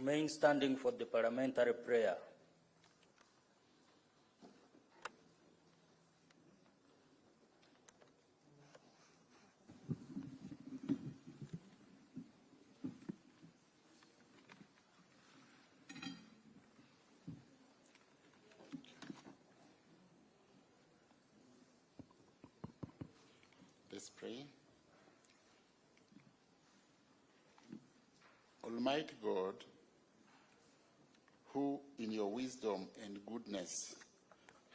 Remain standing for the parliamentary prayer. Let's pray. Almighty God, who in your wisdom and goodness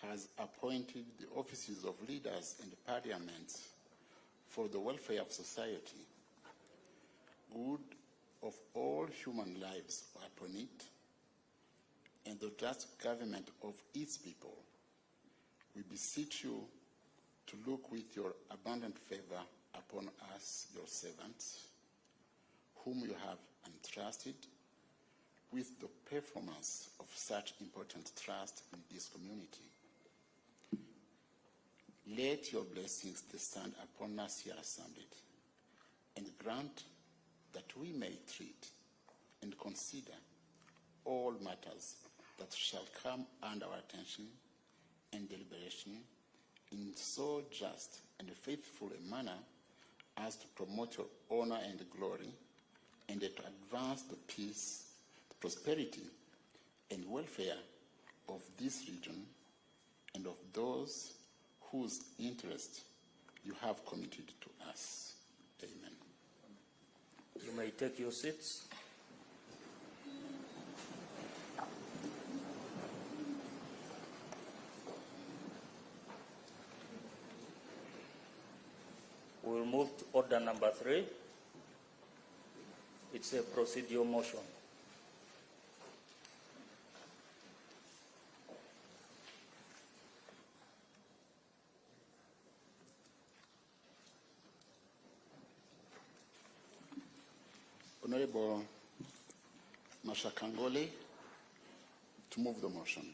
has appointed the offices of leaders and parliaments for the welfare of society, good of all human lives upon it, and the just government of its people, we beseech you to look with your abundant favor upon us, your servants, whom you have entrusted with the performance of such important trust in this community. Let your blessings descend upon us here assembled, and grant that we may treat and consider all matters that shall come under our attention and deliberation in so just and faithful a manner as to promote your honor and glory, and to advance the peace, the prosperity, and welfare of this region and of those whose interest you have committed to us. Amen. You may take your seats. We'll move to order number 3. It's a procedural motion. Honorable Mashakangole, to move the motion.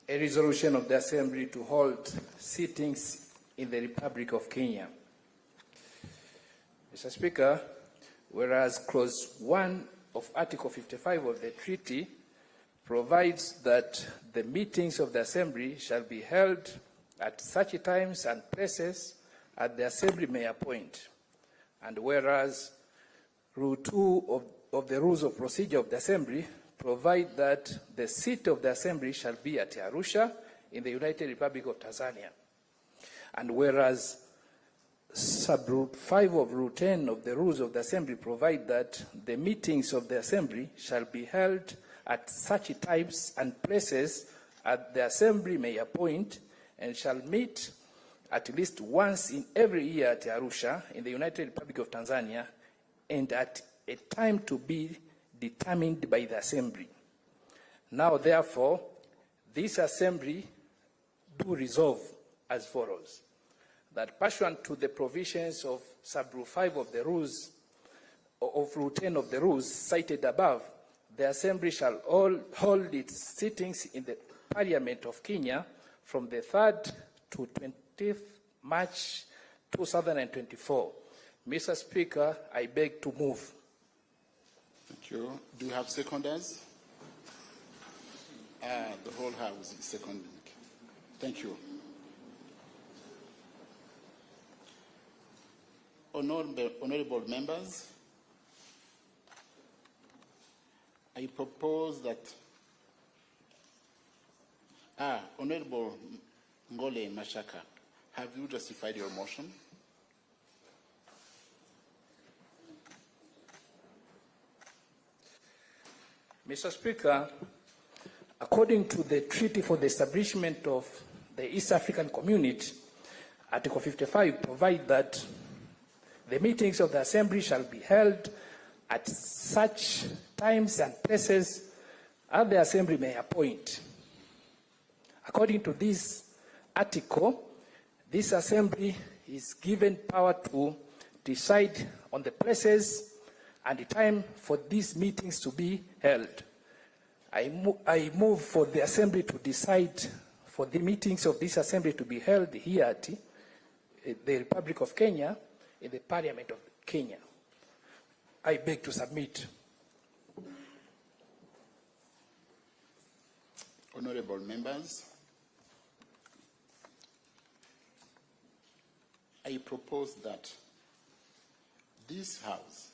A resolution of the Assembly to hold sittings in the Republic of Kenya. Mr. Speaker, whereas Clause 1 of Article 55 of the treaty provides that the meetings of the Assembly shall be held at such times and places as the Assembly may appoint, and whereas Rule 2 of the Rules of Procedure of the Assembly provide that the seat of the Assembly shall be at Arusha in the United Republic of Tanzania. And whereas Sub-Rule 5 of Rule 10 of the Rules of the Assembly provide that the meetings of the Assembly shall be held at such times and places as the Assembly may appoint, and shall meet at least once in every year at Arusha in the United Republic of Tanzania, and at a time to be determined by the Assembly. Now, therefore, this Assembly do resolve as follows: that pursuant to the provisions of Sub-Rule 5 of the Rules, of Rule 10 of the Rules cited above, the Assembly shall hold its sittings in the Parliament of Kenya from the 3rd to 20th March 2024. Mr. Speaker, I beg to move. Thank you. Do you have seconders? The whole House is seconding. Thank you. Honorable members, I propose that Honorable Ngole Mashaka, have you justified your motion? Mr. Speaker, according to the Treaty for the Establishment of the East African Community, Article 55 provides that the meetings of the Assembly shall be held at such times and places as the Assembly may appoint. According to this article, this Assembly is given power to decide on the places and the time for these meetings to be held. I move for the Assembly to decide for the meetings of this Assembly to be held here at the Republic of Kenya in the Parliament of Kenya. I beg to submit. Honorable members, I propose that this House,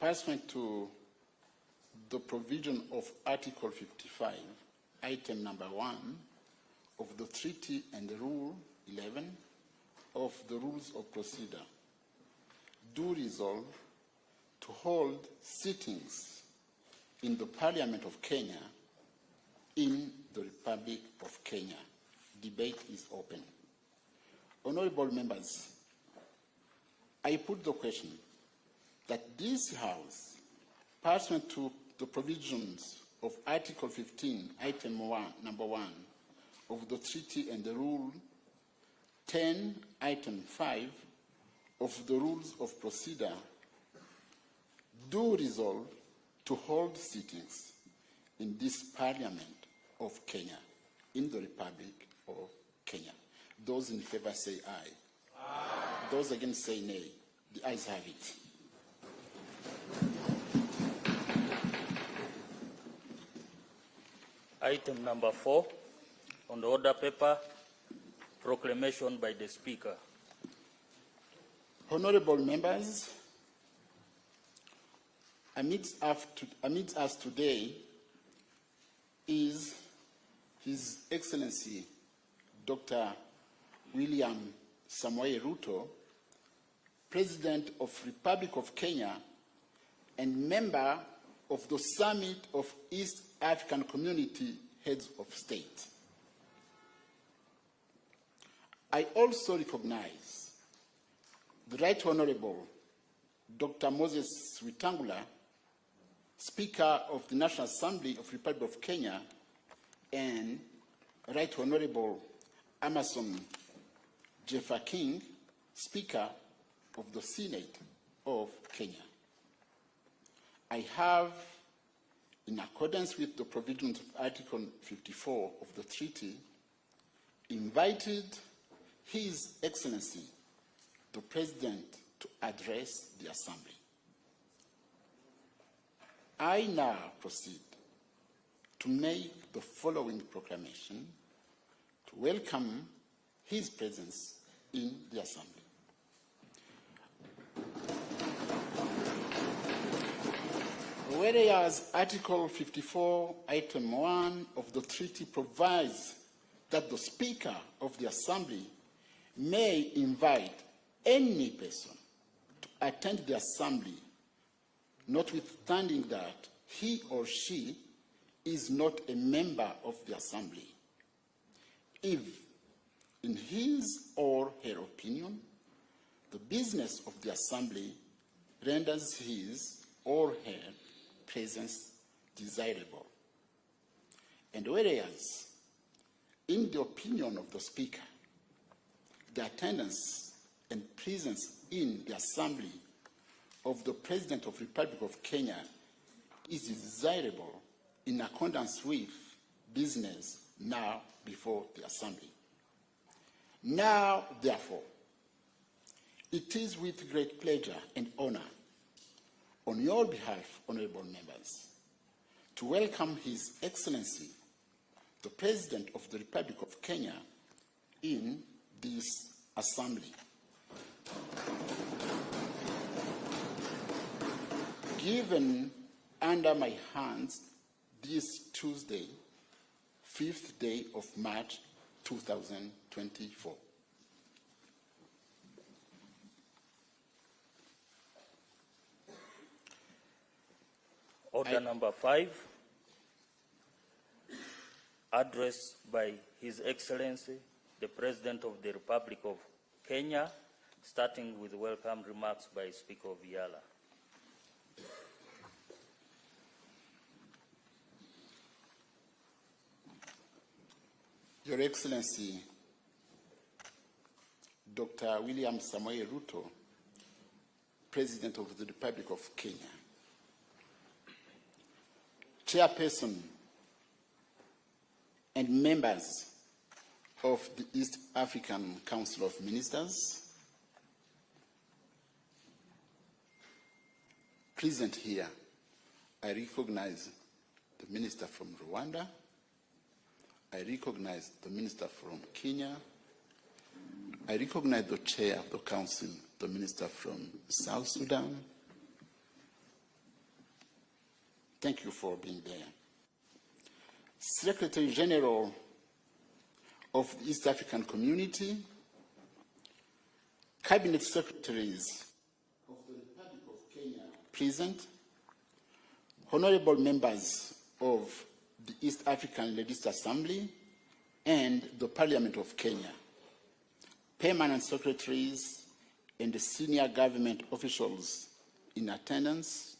pursuant to the provision of Article 55, item number 1 of the Treaty and Rule 11 of the Rules of Procedure, do resolve to hold sittings in the Parliament of Kenya in the Republic of Kenya. Debate is open. Honorable members, I put the question that this House, pursuant to the provisions of Article 15, item 1, number 1 of the Treaty and the Rule 10, item 5 of the Rules of Procedure, do resolve to hold sittings in this Parliament of Kenya, in the Republic of Kenya. Those in favor say aye. Aye. Those against say nay. The ayes have it. Item number 4 on the order paper, proclamation by the Speaker. Honorable members, amidst us today is His Excellency Dr. William Samoei Ruto, President of Republic of Kenya and member of the Summit of East African Community Heads of State. I also recognize the Right Honorable Dr. Moses Wetangula, Speaker of the National Assembly of the Republic of Kenya, and Right Honorable Amason Jeffer King, Speaker of the Senate of Kenya. I have, in accordance with the provisions of Article 54 of the treaty, invited His Excellency, the President, to address the Assembly. I now proceed to make the following proclamation to welcome his presence in the Assembly. Whereas Article 54, Item 1 of the treaty provides that the Speaker of the Assembly may invite any person to attend the Assembly, notwithstanding that he or she is not a member of the Assembly, if, in his or her opinion, the business of the Assembly renders his or her presence desirable. And whereas, in the opinion of the Speaker, the attendance and presence in the Assembly of the President of the Republic of Kenya is desirable in accordance with business now before the Assembly. Now, therefore, it is with great pleasure and honor on your behalf, honorable members, to welcome His Excellency, the President of the Republic of Kenya, in this Assembly. Given under my hands this Tuesday, 5th day of March 2024. Order number 5, address by His Excellency, the President of the Republic of Kenya, starting with welcome remarks by Speaker Viala. Your Excellency, Dr. William Samoei Ruto, President of the Republic of Kenya, Chairperson and members of the East African Council of Ministers, present here, I recognize the minister from Rwanda, I recognize the minister from Kenya, I recognize the chair of the council, the minister from South Sudan. Thank you for being there. Secretary General of the East African Community, Cabinet Secretaries of the Republic of Kenya present, honorable members of the East African Legislative Assembly and the Parliament of Kenya, permanent secretaries and senior government officials in attendance,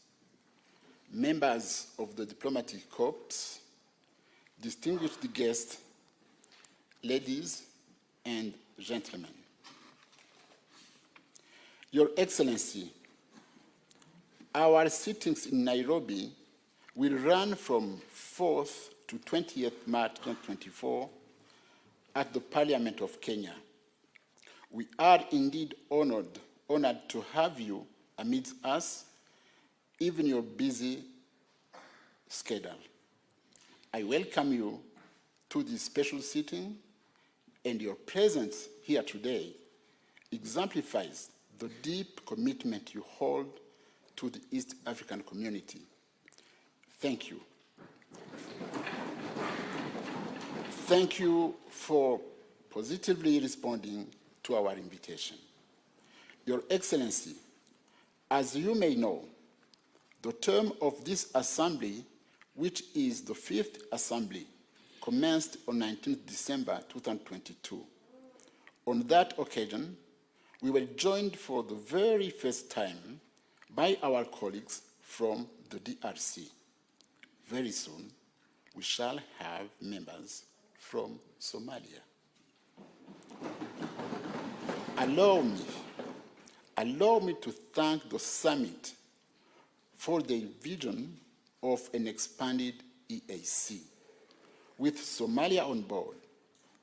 members of the diplomatic corps, distinguished guests, ladies and gentlemen. Your Excellency, our sittings in Nairobi will run from 4th to 20th March 2024 at the Parliament of Kenya. We are indeed honored to have you amidst us, even your busy schedule. I welcome you to this special sitting, and your presence here today exemplifies the deep commitment you hold to the East African community. Thank you. Thank you for positively responding to our invitation. Your Excellency, as you may know, the term of this Assembly, which is the 5th Assembly, commenced on 19th December 2022. On that occasion, we were joined for the very first time by our colleagues from the DRC. Very soon, we shall have members from Somalia. Allow me to thank the summit for the vision of an expanded EAC. With Somalia on board,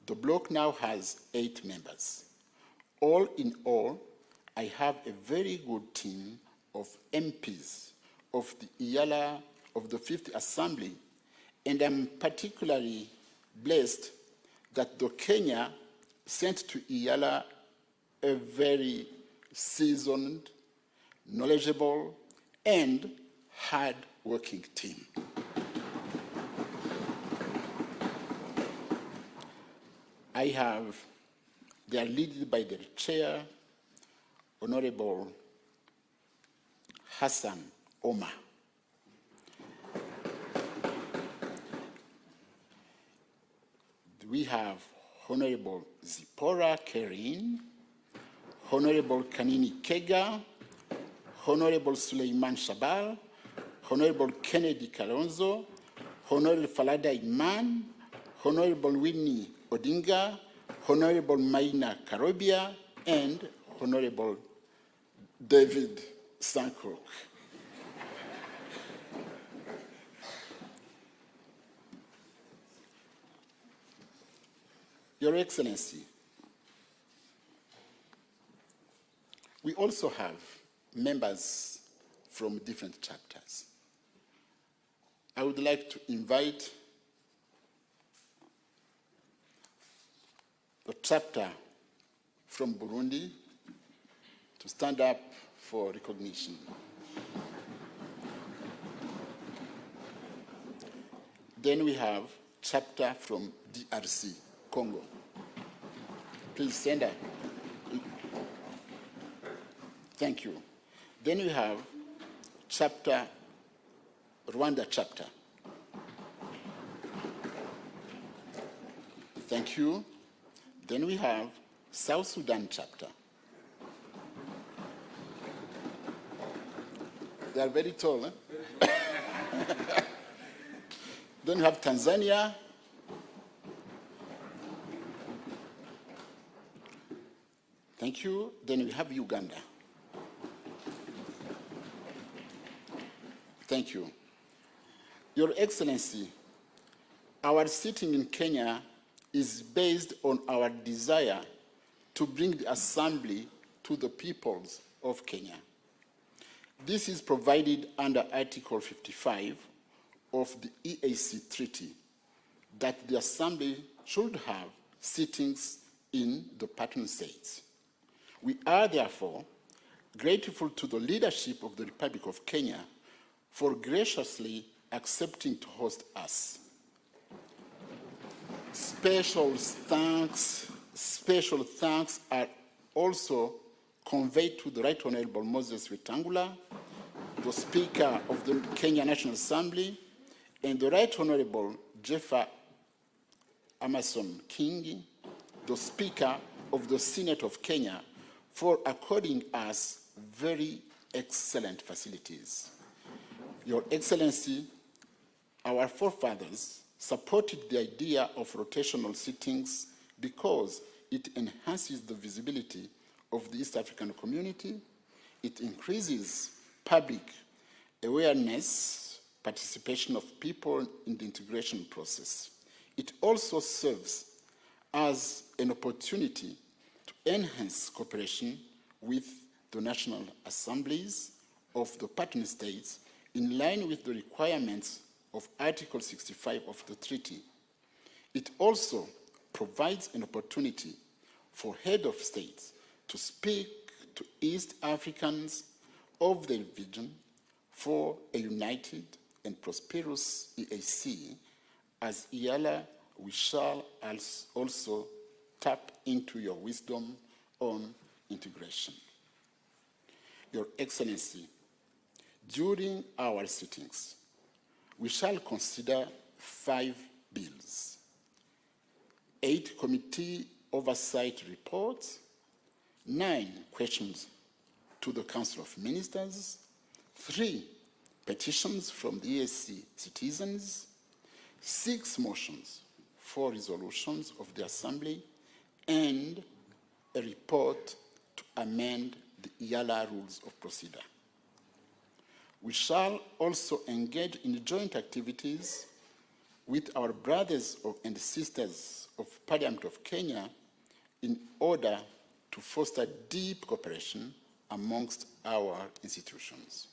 the bloc now has 8 members. All in all, I have a very good team of MPs of the IALA of the 5th Assembly, and I'm particularly blessed that the Kenya sent to IALA a very seasoned, knowledgeable, and hard-working team. They are led by their chair, Honorable Hassan Omar. We have Honorable Zipporah Kerin, Honorable Kanini Kega, Honorable Suleiman Shabal, Honorable Kennedy Kalonzo, Honorable Falada Iman, Honorable Winnie Odinga, Honorable Maina Karobia, and Honorable David Sankrook. Your Excellency, we also have members from different chapters. I would like to invite the chapter from Burundi to stand up for recognition. Then we have chapter from DRC, Congo. Please stand up. Thank you. Then we have chapter, Rwanda chapter. Thank you. Then we have South Sudan chapter. They are very tall, eh? Then we have Tanzania. Thank you. Then we have Uganda. Thank you. Your Excellency, our sitting in Kenya is based on our desire to bring the Assembly to the peoples of Kenya. This is provided under Article 55 of the EAC Treaty, that the Assembly should have sittings in the partner states. We are therefore grateful to the leadership of the Republic of Kenya for graciously accepting to host us. Special thanks are also conveyed to the Right Honorable Moses Wetangula, the Speaker of the Kenya National Assembly, and the Right Honorable Jeffer Amason King, the Speaker of the Senate of Kenya, for according us very excellent facilities. Your Excellency, our forefathers supported the idea of rotational sittings because it enhances the visibility of the East African community, it increases public awareness, participation of people in the integration process. It also serves as an opportunity to enhance cooperation with the national assemblies of the partner states in line with the requirements of Article 65 of the treaty. It also provides an opportunity for head of states to speak to East Africans of the region for a united and prosperous EAC. As EALA, we shall also tap into your wisdom on integration. Your Excellency, during our sittings, we shall consider 5 bills, 8 committee oversight reports, 9 questions to the Council of Ministers, 3 petitions from the EAC citizens, 6 motions for resolutions of the Assembly, and a report to amend the EALA rules of procedure. We shall also engage in joint activities with our brothers and sisters of Parliament of Kenya in order to foster deep cooperation amongst our institutions.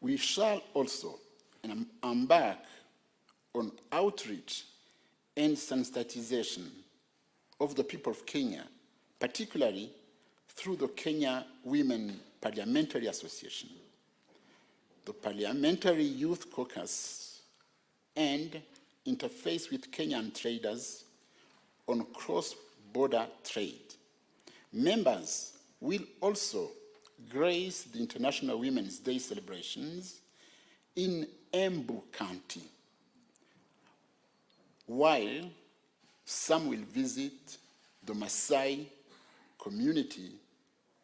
We shall also embark on outreach and sensitization of the people of Kenya, particularly through the Kenya Women Parliamentary Association, the Parliamentary Youth Caucus, and interface with Kenyan traders on cross-border trade. Members will also grace the International Women's Day celebrations in Embu County, while some will visit the Maasai community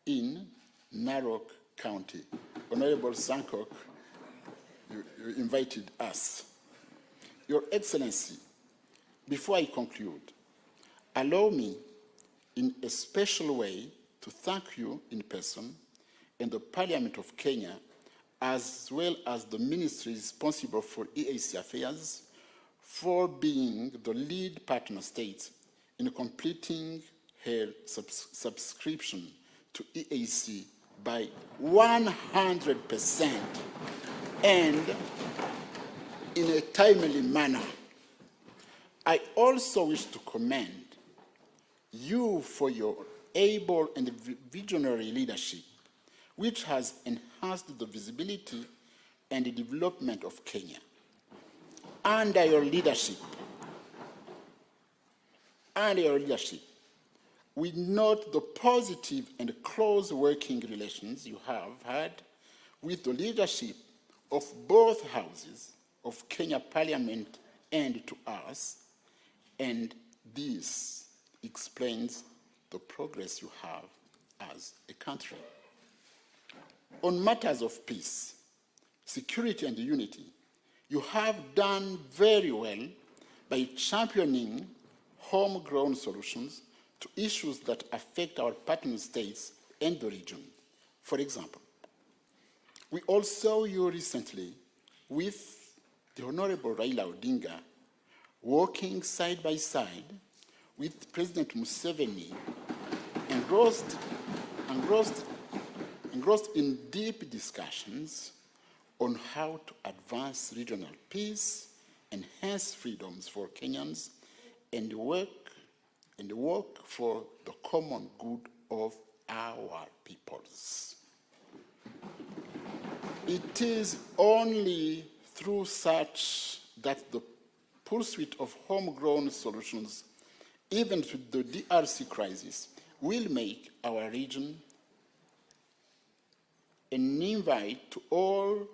in Narok County. Honorable Sankok, you invited us. Your Excellency, before I conclude, allow me in a special way to thank you in person and the Parliament of Kenya, as well as the ministry responsible for EAC affairs, for being the lead partner state in completing her subscription to EAC by 100% and in a timely manner. I also wish to commend you for your able and visionary leadership, which has enhanced the visibility and the development of Kenya. Under your leadership, we note the positive and close working relations you have had with the leadership of both houses of Kenya Parliament and to us, and this explains the progress you have as a country. On matters of peace, security, and unity, you have done very well by championing homegrown solutions to issues that affect our partner states and the region. For example, we all saw you recently with the Honorable Raila Odinga working side by side with President Museveni, engrossed in deep discussions on how to advance regional peace, enhance freedoms for Kenyans, and work for the common good of our peoples. It is only through such that the pursuit of homegrown solutions, even to the DRC crisis, will make our region an invite to all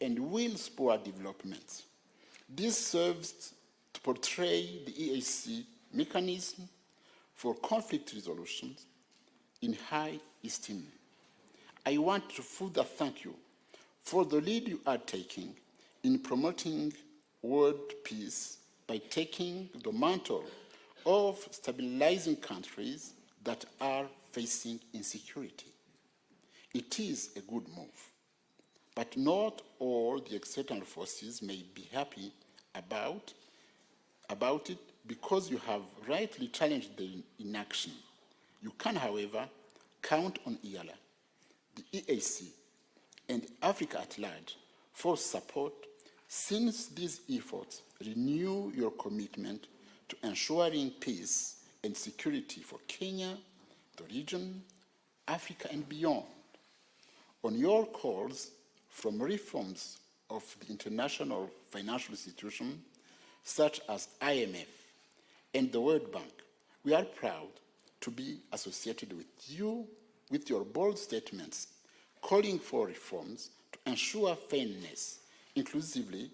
and will spur development. This serves to portray the EAC mechanism for conflict resolution in high esteem. I want to further thank you for the lead you are taking in promoting world peace by taking the mantle of stabilizing countries that are facing insecurity. It is a good move, but not all the external forces may be happy about it because you have rightly challenged the inaction. You can, however, count on IALA, the EAC, and Africa at large for support, since these efforts renew your commitment to ensuring peace and security for Kenya, the region, Africa, and beyond. On your calls from reforms of the international financial institutions, such as IMF and the World Bank, we are proud to be associated with you with your bold statements calling for reforms to ensure fairness, inclusivity,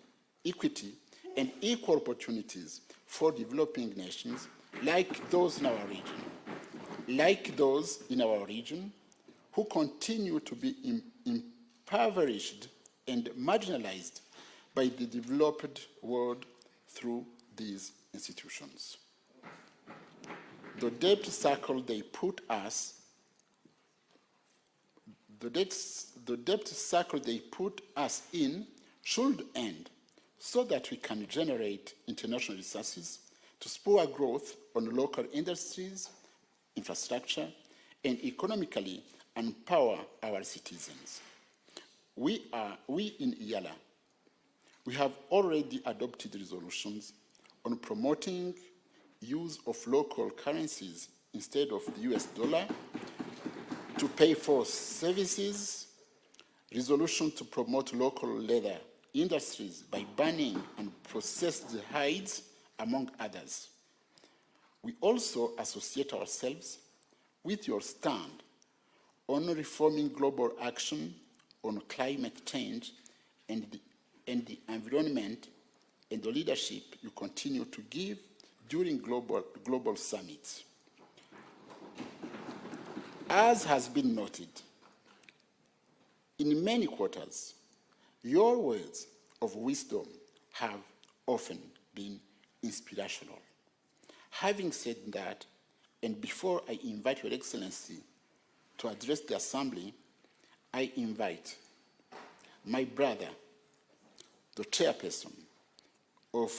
equity, and equal opportunities for developing nations like those in our region, who continue to be impoverished and marginalized by the developed world through these institutions. The debt cycle they put us in should end so that we can generate international resources to spur growth on local industries, infrastructure, and economically empower our citizens. We in IALA, we have already adopted resolutions on promoting use of local currencies instead of the US dollar to pay for services, resolution to promote local leather industries by banning and processed hides, among others. We also associate ourselves with your stand on reforming global action on climate change and the environment, and the leadership you continue to give during global summits. As has been noted, in many quarters, your words of wisdom have often been inspirational. Having said that, and before I invite Your Excellency to address the Assembly, I invite my brother, the chairperson of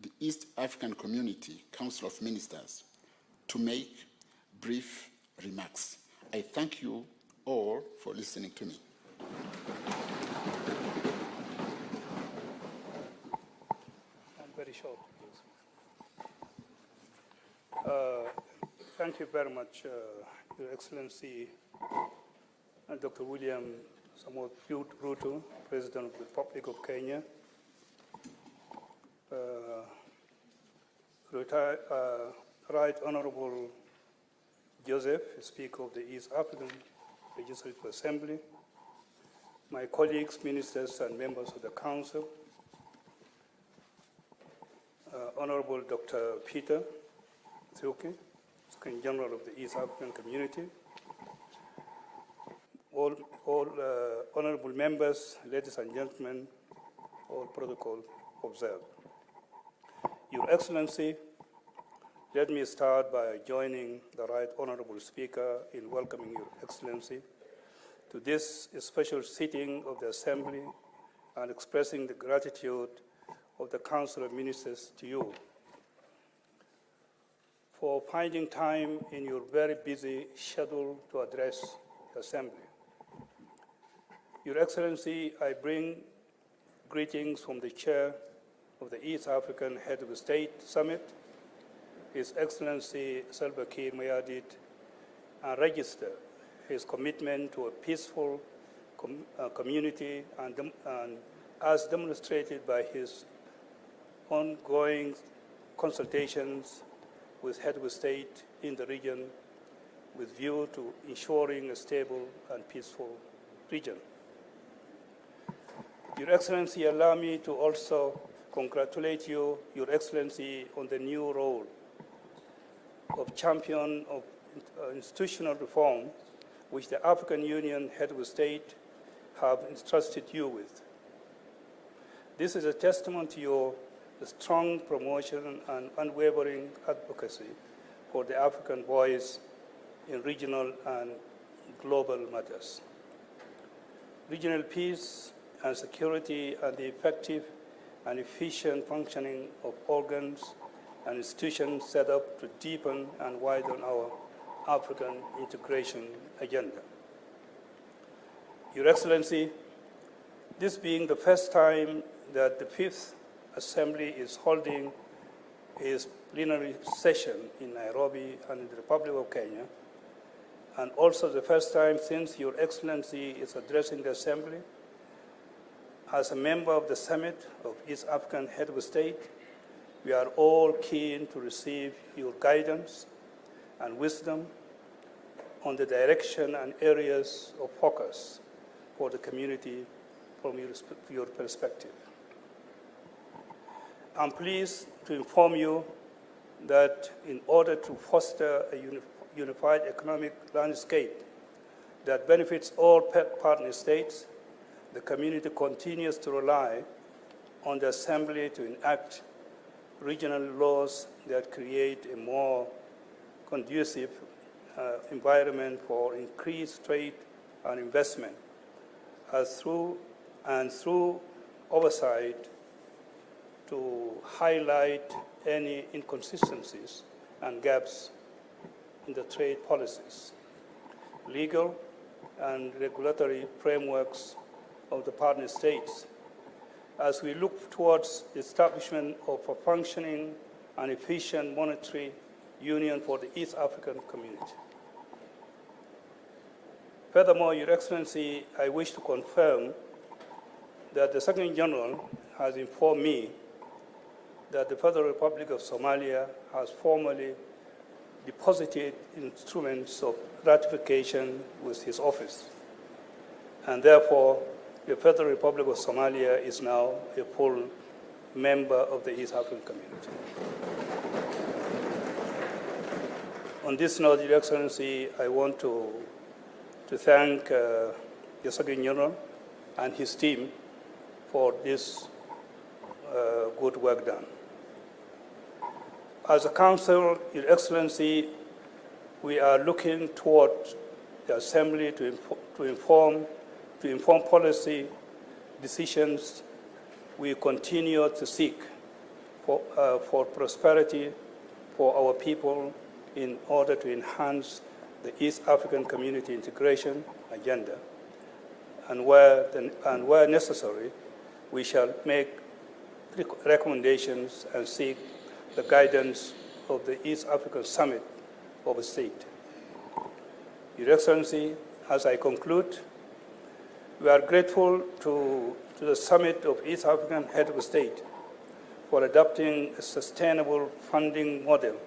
the East African Community Council of Ministers, to make brief remarks. I thank you all for listening to me. I'm very short, please. Thank you very much, Your Excellency, Dr. William Samoei Ruto, President of the Republic of Kenya, Right Honorable Joseph, Speaker of the East African Legislative Assembly, my colleagues, ministers, and members of the Council, Honorable Dr. Peter Thiuki, Secretary General of the East African Community, all honorable members, ladies and gentlemen, all protocol observed. Your Excellency, let me start by joining the Right Honorable Speaker in welcoming Your Excellency to this special sitting of the Assembly and expressing the gratitude of the Council of Ministers to you for finding time in your very busy schedule to address the Assembly. Your Excellency, I bring greetings from the Chair of the East African Head of State Summit, His Excellency Salva Kiir Mayardit, and register his commitment to a peaceful community and as demonstrated by his ongoing consultations with head of state in the region with view to ensuring a stable and peaceful region. Your Excellency, allow me to also congratulate you, Your Excellency, on the new role of champion of institutional reform which the African Union head of state have entrusted you with. This is a testament to your strong promotion and unwavering advocacy for the African voice in regional and global matters. Regional peace and security and the effective and efficient functioning of organs and institutions set up to deepen and widen our African integration agenda. Your Excellency, this being the first time that the Fifth Assembly is holding its plenary session in Nairobi and in the Republic of Kenya, and also the first time since Your Excellency is addressing the Assembly, as a member of the Summit of East African Head of State, we are all keen to receive your guidance and wisdom on the direction and areas of focus for the community from your perspective. I'm pleased to inform you that in order to foster a unified economic landscape that benefits all partner states, the community continues to rely on the Assembly to enact regional laws that create a more conducive environment for increased trade and investment, through oversight to highlight any inconsistencies and gaps in the trade policies, legal and regulatory frameworks of the partner states, as we look towards the establishment of a functioning and efficient monetary union for the East African community. Furthermore, Your Excellency, I wish to confirm that the Secretary General has informed me that the Federal Republic of Somalia has formally deposited instruments of ratification with his office, and therefore the Federal Republic of Somalia is now a full member of the East African community. On this note, Your Excellency, I want to thank the Secretary General and his team for this good work done. As a Council, Your Excellency, we are looking toward the Assembly to inform policy decisions we continue to seek for prosperity for our people in order to enhance the East African community integration agenda. And where necessary, we shall make recommendations and seek the guidance of the East African Summit of the State. Your Excellency, as I conclude, we are grateful to the Summit of East African Head of State for adopting a sustainable funding model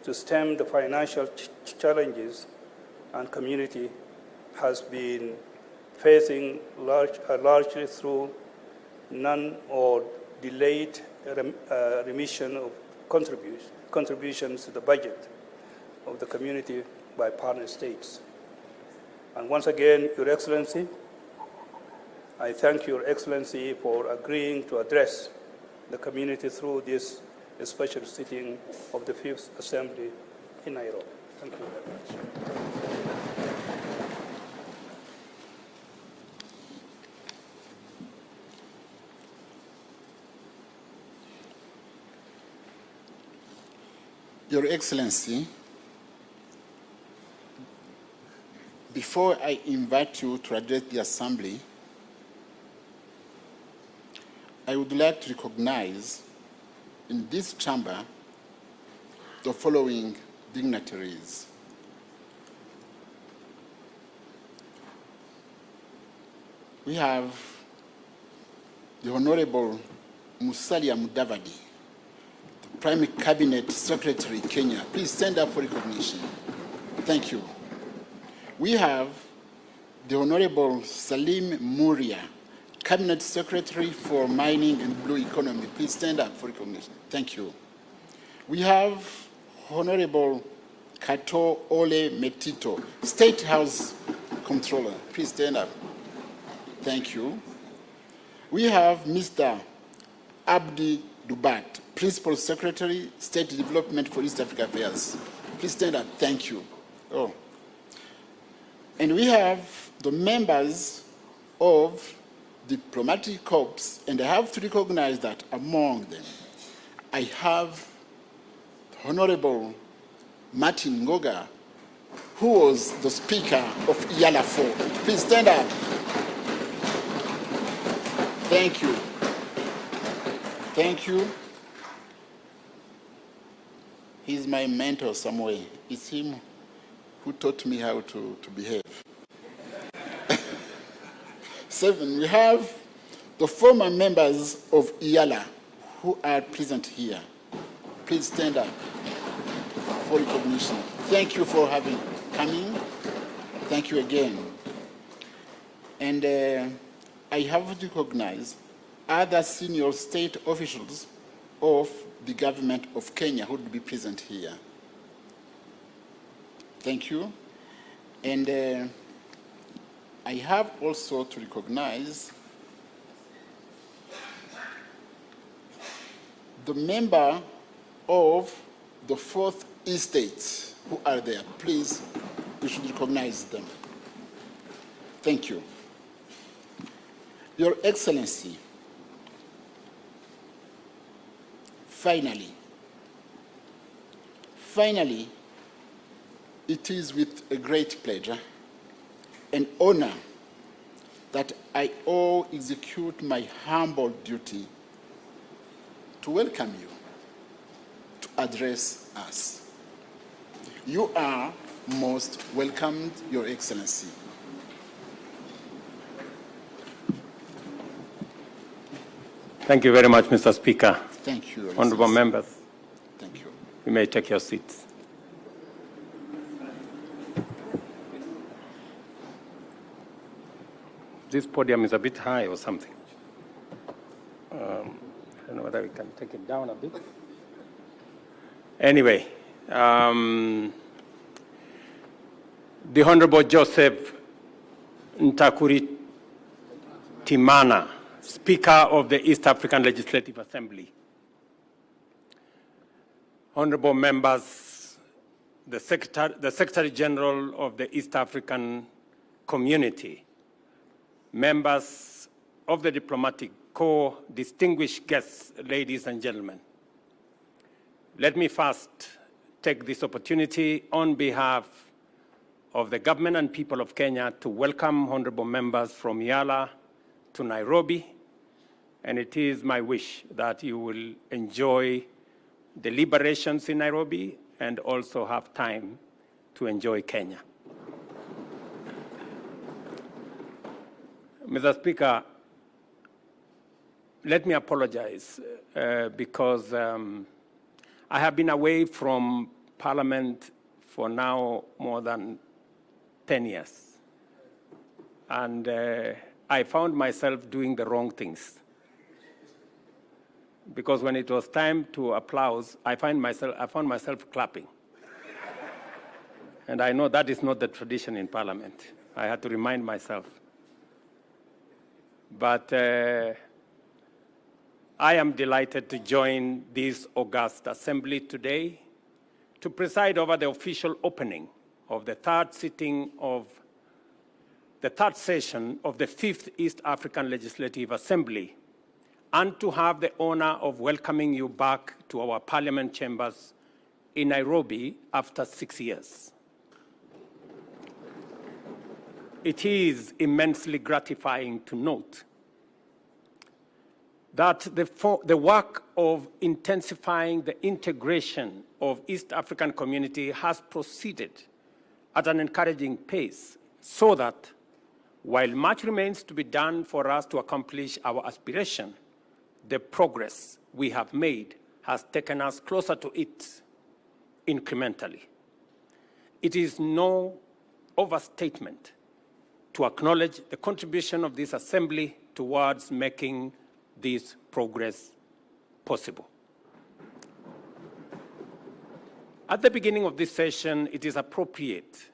to stem the financial challenges and community has been facing largely through none or delayed remission of contributions to the budget of the community by partner states. And once again, Your Excellency, I thank Your Excellency for agreeing to address the community through this special sitting of the Fifth Assembly in Nairobi. Thank you very much. Your Excellency, before I invite you to address the Assembly, I would like to recognize in this chamber the following dignitaries. We have the Honorable Musalia Mudavadi, the Prime Cabinet Secretary, Kenya. Please stand up for recognition. Thank you. We have the Honorable Salim Muria, Cabinet Secretary for Mining and Blue Economy. Please stand up for recognition. Thank you. We have Honorable Kato Ole Metito, State House Controller. Please stand up. Thank you. We have Mr. Abdi Dubat, Principal Secretary, State Development for East Africa Affairs. Please stand up. Thank you. Oh. And we have the members of diplomatic corps, and I have to recognize that among them, I have Honorable Martin Ngoga, who was the Speaker of IALA 4. Please stand up. Thank you. Thank you. He's my mentor somewhere. It's him who taught me how to behave. 7, we have the former members of IALA who are present here. Please stand up for recognition. Thank you for coming. Thank you again. And I have to recognize other senior state officials of the government of Kenya who would be present here. Thank you. And I have also to recognize the member of the 4th estate who are there. Please, we should recognize them. Thank you. Your Excellency, finally, it is with a great pleasure and honor that I all execute my humble duty to welcome you to address us. You are most welcomed, Your Excellency. Thank you very much, Mr. Speaker. Thank you, Your Honorable Excellency. members, Thank you. you may take your seats. This podium is a bit high or something. I don't know whether we can take it down a bit. Anyway, the Honorable Joseph Ntakuri Timana, Speaker of the East African Legislative Assembly. Honorable members, the Secretary General of the East African Community, members of the Diplomatic Corps, distinguished guests, ladies and gentlemen. Let me first take this opportunity on behalf of the government and people of Kenya to welcome honorable members from IALA to Nairobi, and it is my wish that you will enjoy deliberations in Nairobi and also have time to enjoy Kenya. Mr. Speaker, let me apologize because I have been away from Parliament for now more than 10 years. And I found myself doing the wrong things. Because when it was time to applause, I found myself clapping. And I know that is not the tradition in Parliament. I had to remind myself. But I am delighted to join this august assembly today to preside over the official opening of the third session of the 5th East African Legislative Assembly, and to have the honor of welcoming you back to our Parliament chambers in Nairobi after 6 years. It is immensely gratifying to note that the work of intensifying the integration of East African community has proceeded at an encouraging pace, so that while much remains to be done for us to accomplish our aspiration, the progress we have made has taken us closer to it incrementally. It is no overstatement to acknowledge the contribution of this assembly towards making this progress possible. At the beginning of this session, it is appropriate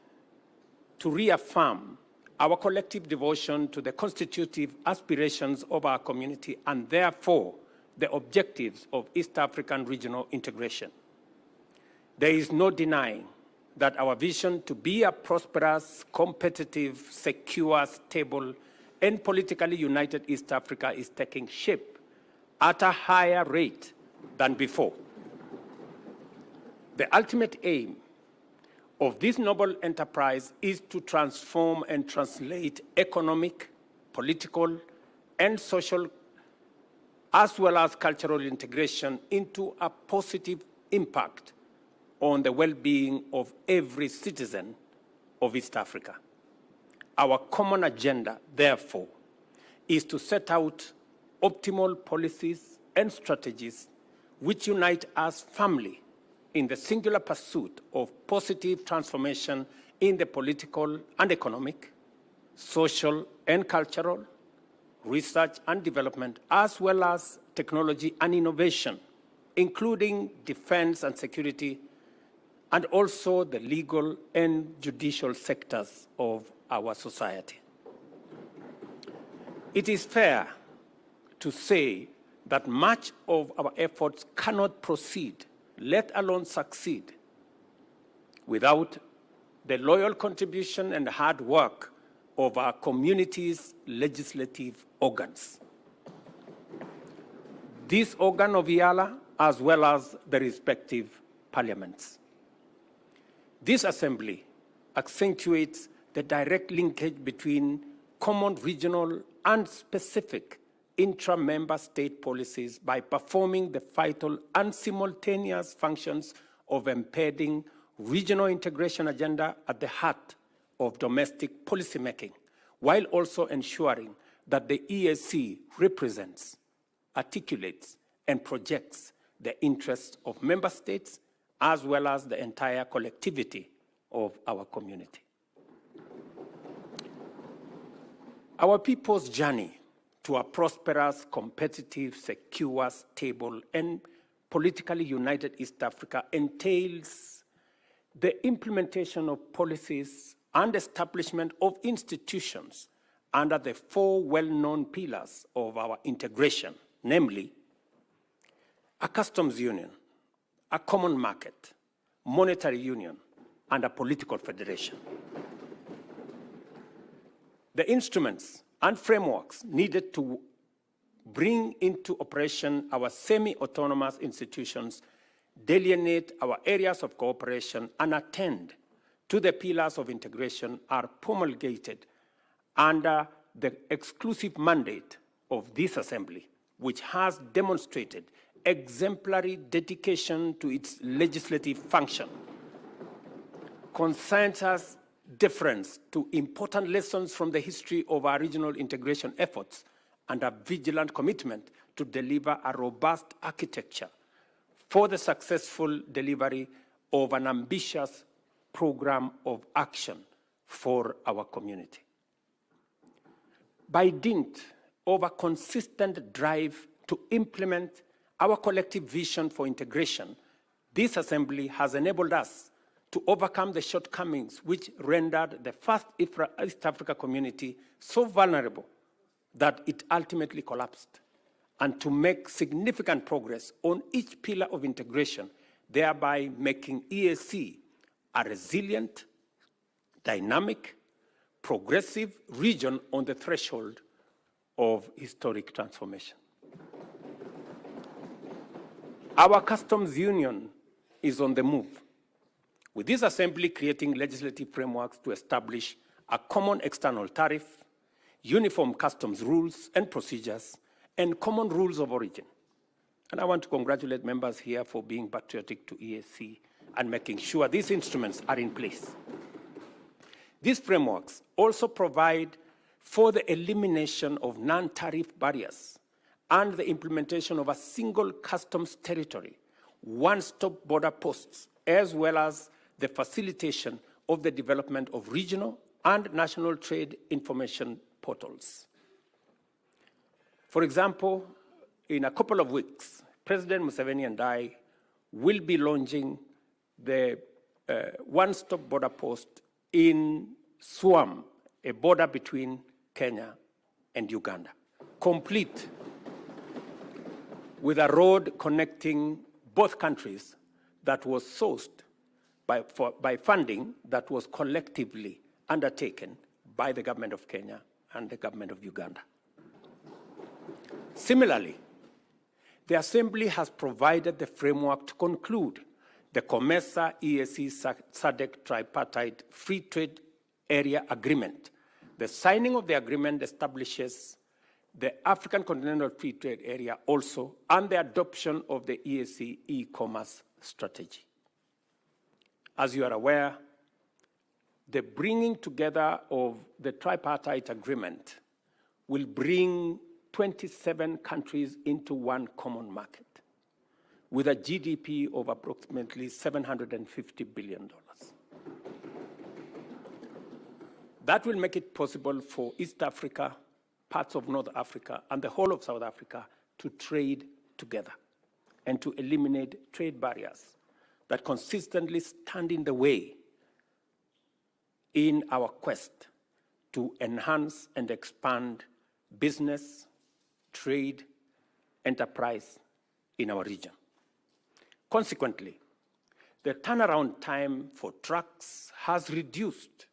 to reaffirm our collective devotion to the constitutive aspirations of our community and therefore the objectives of East African regional integration. There is no denying that our vision to be a prosperous, competitive, secure, stable, and politically united East Africa is taking shape at a higher rate than before. The ultimate aim of this noble enterprise is to transform and translate economic, political, and social, as well as cultural integration into a positive impact on the well-being of every citizen of East Africa. Our common agenda, therefore, is to set out optimal policies and strategies which unite us firmly in the singular pursuit of positive transformation in the political and economic, social and cultural, research and development, as well as technology and innovation, including defense and security, and also the legal and judicial sectors of our society. It is fair to say that much of our efforts cannot proceed, let alone succeed, without the loyal contribution and hard work of our community's legislative organs. This organ of IALA, as well as the respective parliaments. This assembly accentuates the direct linkage between common regional and specific intra-member state policies by performing the vital and simultaneous functions of embedding regional integration agenda at the heart of domestic policymaking, while also ensuring that the EAC represents, articulates, and projects the interests of member states as well as the entire collectivity of our community. Our people's journey to a prosperous, competitive, secure, stable, and politically united East Africa entails the implementation of policies and establishment of institutions under the four well-known pillars of our integration, namely a customs union, a common market, monetary union, and a political federation. The instruments and frameworks needed to bring into operation our semi-autonomous institutions delineate our areas of cooperation and attend to the pillars of integration are promulgated under the exclusive mandate of this assembly, which has demonstrated exemplary dedication to its legislative function, consensus deference to important lessons from the history of our regional integration efforts, and a vigilant commitment to deliver a robust architecture for the successful delivery of an ambitious program of action for our community. By dint of a consistent drive to implement our collective vision for integration, this assembly has enabled us to overcome the shortcomings which rendered the first East Africa community so vulnerable that it ultimately collapsed, and to make significant progress on each pillar of integration, thereby making EAC a resilient, dynamic, progressive region on the threshold of historic transformation. Our customs union is on the move, with this assembly creating legislative frameworks to establish a common external tariff, uniform customs rules and procedures, and common rules of origin. And I want to congratulate members here for being patriotic to EAC and making sure these instruments are in place. These frameworks also provide for the elimination of non-tariff barriers and the implementation of a single customs territory, one-stop border posts, as well as the facilitation of the development of regional and national trade information portals. For example, in a couple of weeks, President Museveni and I will be launching the one-stop border post in Swam, a border between Kenya and Uganda, complete with a road connecting both countries that was sourced by funding that was collectively undertaken by the government of Kenya and the government of Uganda. Similarly, the Assembly has provided the framework to conclude the COMESA EAC SADC Tripartite Free Trade Area Agreement. The signing of the agreement establishes the African Continental Free Trade Area also, and the adoption of the EAC e-commerce strategy. As you are aware, the bringing together of the tripartite agreement will bring 27 countries into one common market with a GDP of approximately $750 billion. That will make it possible for East Africa, parts of North Africa, and the whole of South Africa to trade together and to eliminate trade barriers that consistently stand in the way in our quest to enhance and expand business, trade, enterprise in our region. Consequently, the turnaround time for trucks has reduced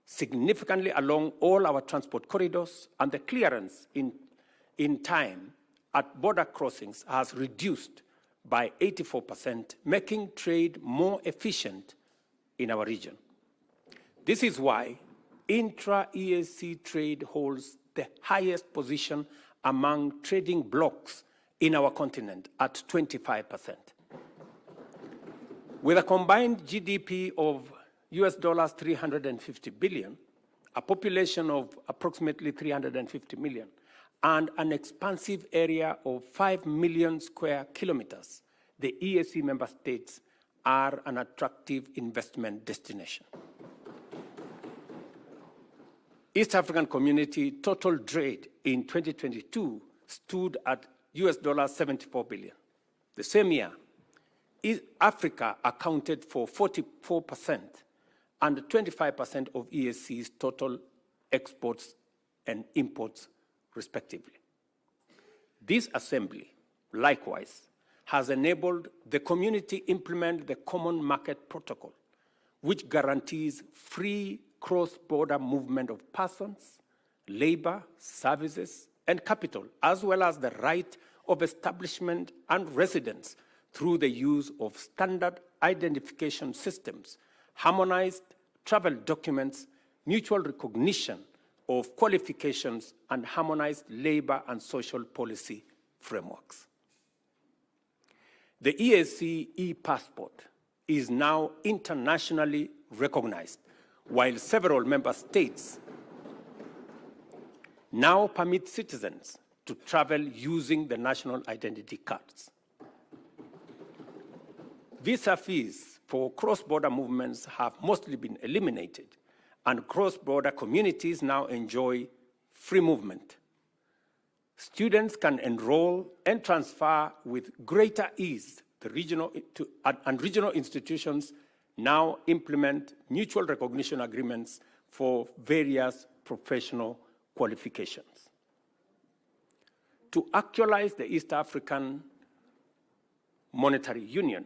significantly along all our transport corridors, and the clearance in time at border crossings has reduced by 84%, making trade more efficient in our region. This is why intra-EAC trade holds the highest position among trading blocs in our continent at 25%. With a combined GDP of US dollars 350 billion, a population of approximately 350 million, and an expansive area of 5 million square kilometers, the EAC member states are an attractive investment destination. East African Community total trade in 2022 stood at US dollars 74 billion. The same year, Africa accounted for 44% and 25% of EAC's total exports and imports, respectively. This assembly, likewise, has enabled the community implement the Common Market Protocol, which guarantees free cross-border movement of persons, labor, services, and capital, as well as the right of establishment and residence through the use of standard identification systems, harmonized travel documents, mutual recognition of qualifications, and harmonized labor and social policy frameworks. The EAC e-passport is now internationally recognized, while several member states now permit citizens to travel using the national identity cards. Visa fees for cross-border movements have mostly been eliminated, and cross-border communities now enjoy free movement. Students can enroll and transfer with greater ease. Regional institutions now implement mutual recognition agreements for various professional qualifications. To actualize the East African Monetary Union,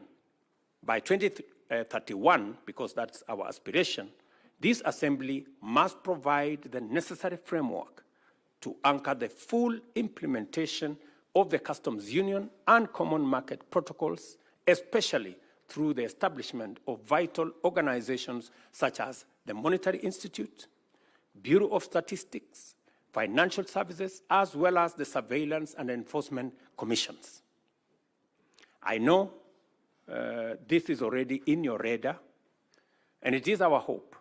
by 2031, because that's our aspiration, this assembly must provide the necessary framework to anchor the full implementation of the customs union and common market protocols, especially through the establishment of vital organizations such as the Monetary Institute, Bureau of Statistics, Financial Services, as well as the Surveillance and Enforcement Commissions. I know this is already in your radar, and it is our hope,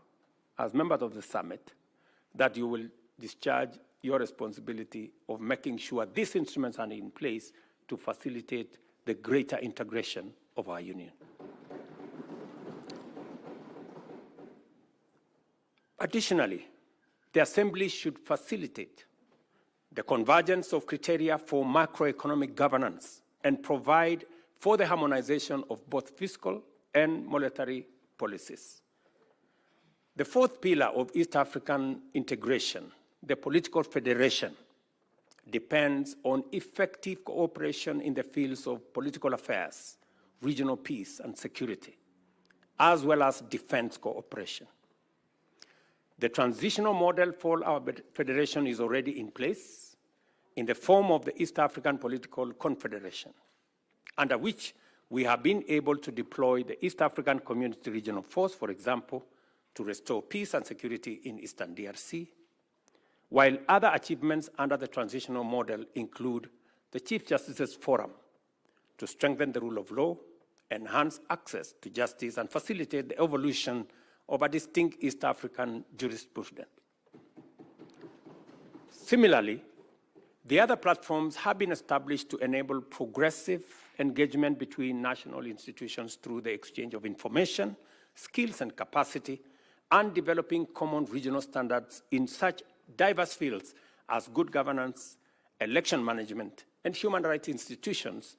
as members of the summit, that you will discharge your responsibility of making sure these instruments are in place to facilitate the greater integration of our union. Additionally, the Assembly should facilitate the convergence of criteria for macroeconomic governance and provide for the harmonization of both fiscal and monetary policies. The fourth pillar of East African integration, the political federation, depends on effective cooperation in the fields of political affairs, regional peace and security, as well as defense cooperation. The transitional model for our federation is already in place in the form of the East African Political Confederation, under which we have been able to deploy the East African Community Regional Force, for example, to restore peace and security in Eastern DRC, while other achievements under the transitional model include the Chief Justices Forum to strengthen the rule of law, enhance access to justice, and facilitate the evolution of a distinct East African jurisprudence. Similarly, the other platforms have been established to enable progressive engagement between national institutions through the exchange of information, skills, and capacity, and developing common regional standards in such diverse fields as good governance, election management, and human rights institutions,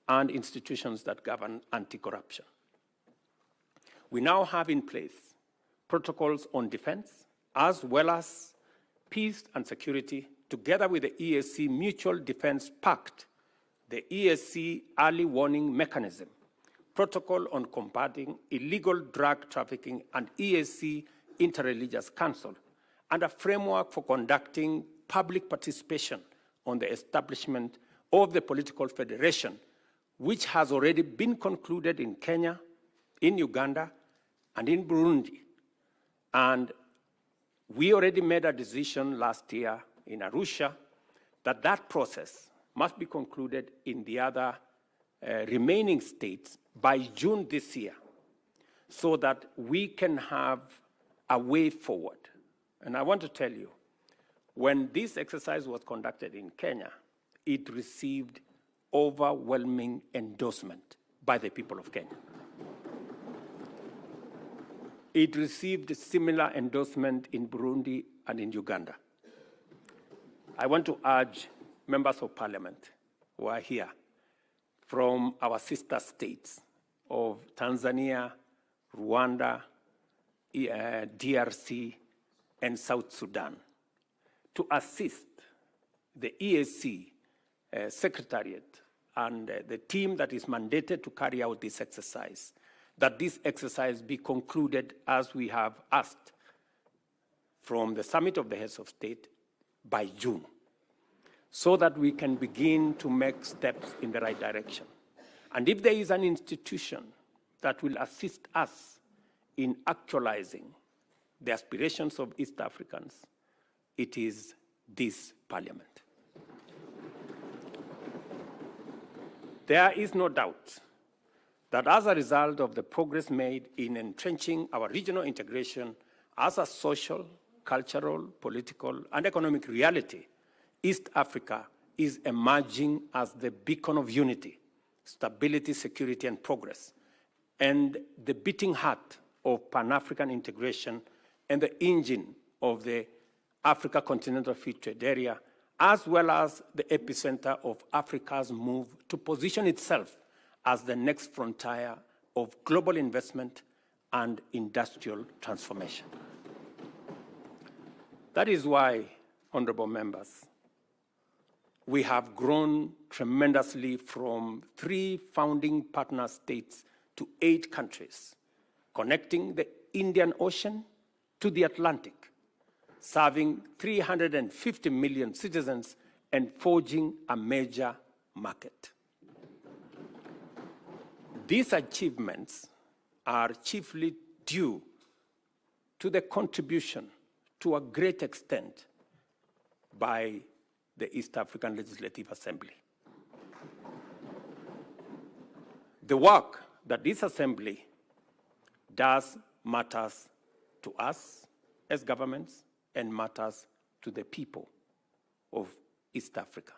and institutions that govern anti-corruption. We now have in place protocols on defense, as well as peace and security, together with the EAC Mutual Defense Pact, the EAC Early Warning Mechanism, Protocol on Combating Illegal Drug Trafficking, and EAC Interreligious Council, and a framework for conducting public participation on the establishment of the political federation, which has already been concluded in Kenya, in Uganda, and in Burundi. And we already made a decision last year in Arusha that that process must be concluded in the other remaining states by June this year, so that we can have a way forward. And I want to tell you, when this exercise was conducted in Kenya, it received overwhelming endorsement by the people of Kenya. It received similar endorsement in Burundi and in Uganda. I want to urge members of parliament who are here from our sister states of Tanzania, Rwanda, DRC, and South Sudan to assist the EAC Secretariat and the team that is mandated to carry out this exercise, that this exercise be concluded as we have asked from the Summit of the Heads of State by June, so that we can begin to make steps in the right direction. And if there is an institution that will assist us in actualizing the aspirations of East Africans, it is this parliament. There is no doubt that as a result of the progress made in entrenching our regional integration as a social, cultural, political, and economic reality, East Africa is emerging as the beacon of unity, stability, security, and progress, and the beating heart of Pan-African integration and the engine of the Africa Continental Free Trade Area, as well as the epicenter of Africa's move to position itself as the next frontier of global investment and industrial transformation. That is why, honorable members, we have grown tremendously from 3 founding partner states to 8 countries, connecting the Indian Ocean to the Atlantic, serving 350 million citizens and forging a major market. These achievements are chiefly due to the contribution, to a great extent, by the East African Legislative Assembly. The work that this assembly does matters to us as governments and matters to the people of East Africa.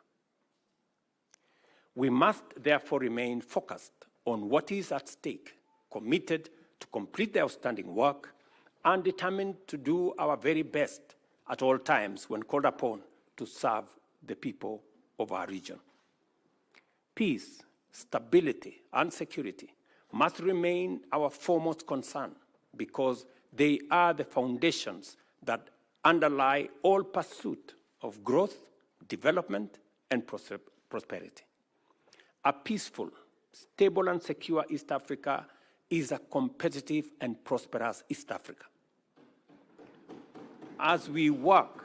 We must therefore remain focused on what is at stake, committed to complete the outstanding work, and determined to do our very best at all times when called upon to serve the people of our region. Peace, stability, and security must remain our foremost concern because they are the foundations that underlie all pursuit of growth, development, and prosperity. A peaceful, stable, and secure East Africa is a competitive and prosperous East Africa. As we work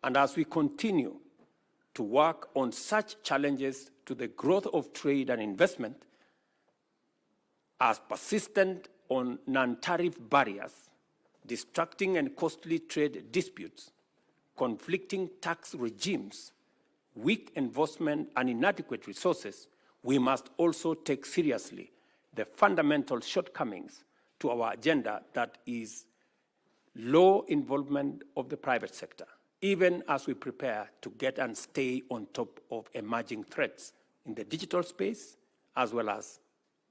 and as we continue to work on such challenges to the growth of trade and investment, as persistent on non-tariff barriers, distracting and costly trade disputes, conflicting tax regimes, weak enforcement, and inadequate resources, we must also take seriously the fundamental shortcomings to our agenda that is low involvement of the private sector, even as we prepare to get and stay on top of emerging threats in the digital space as well as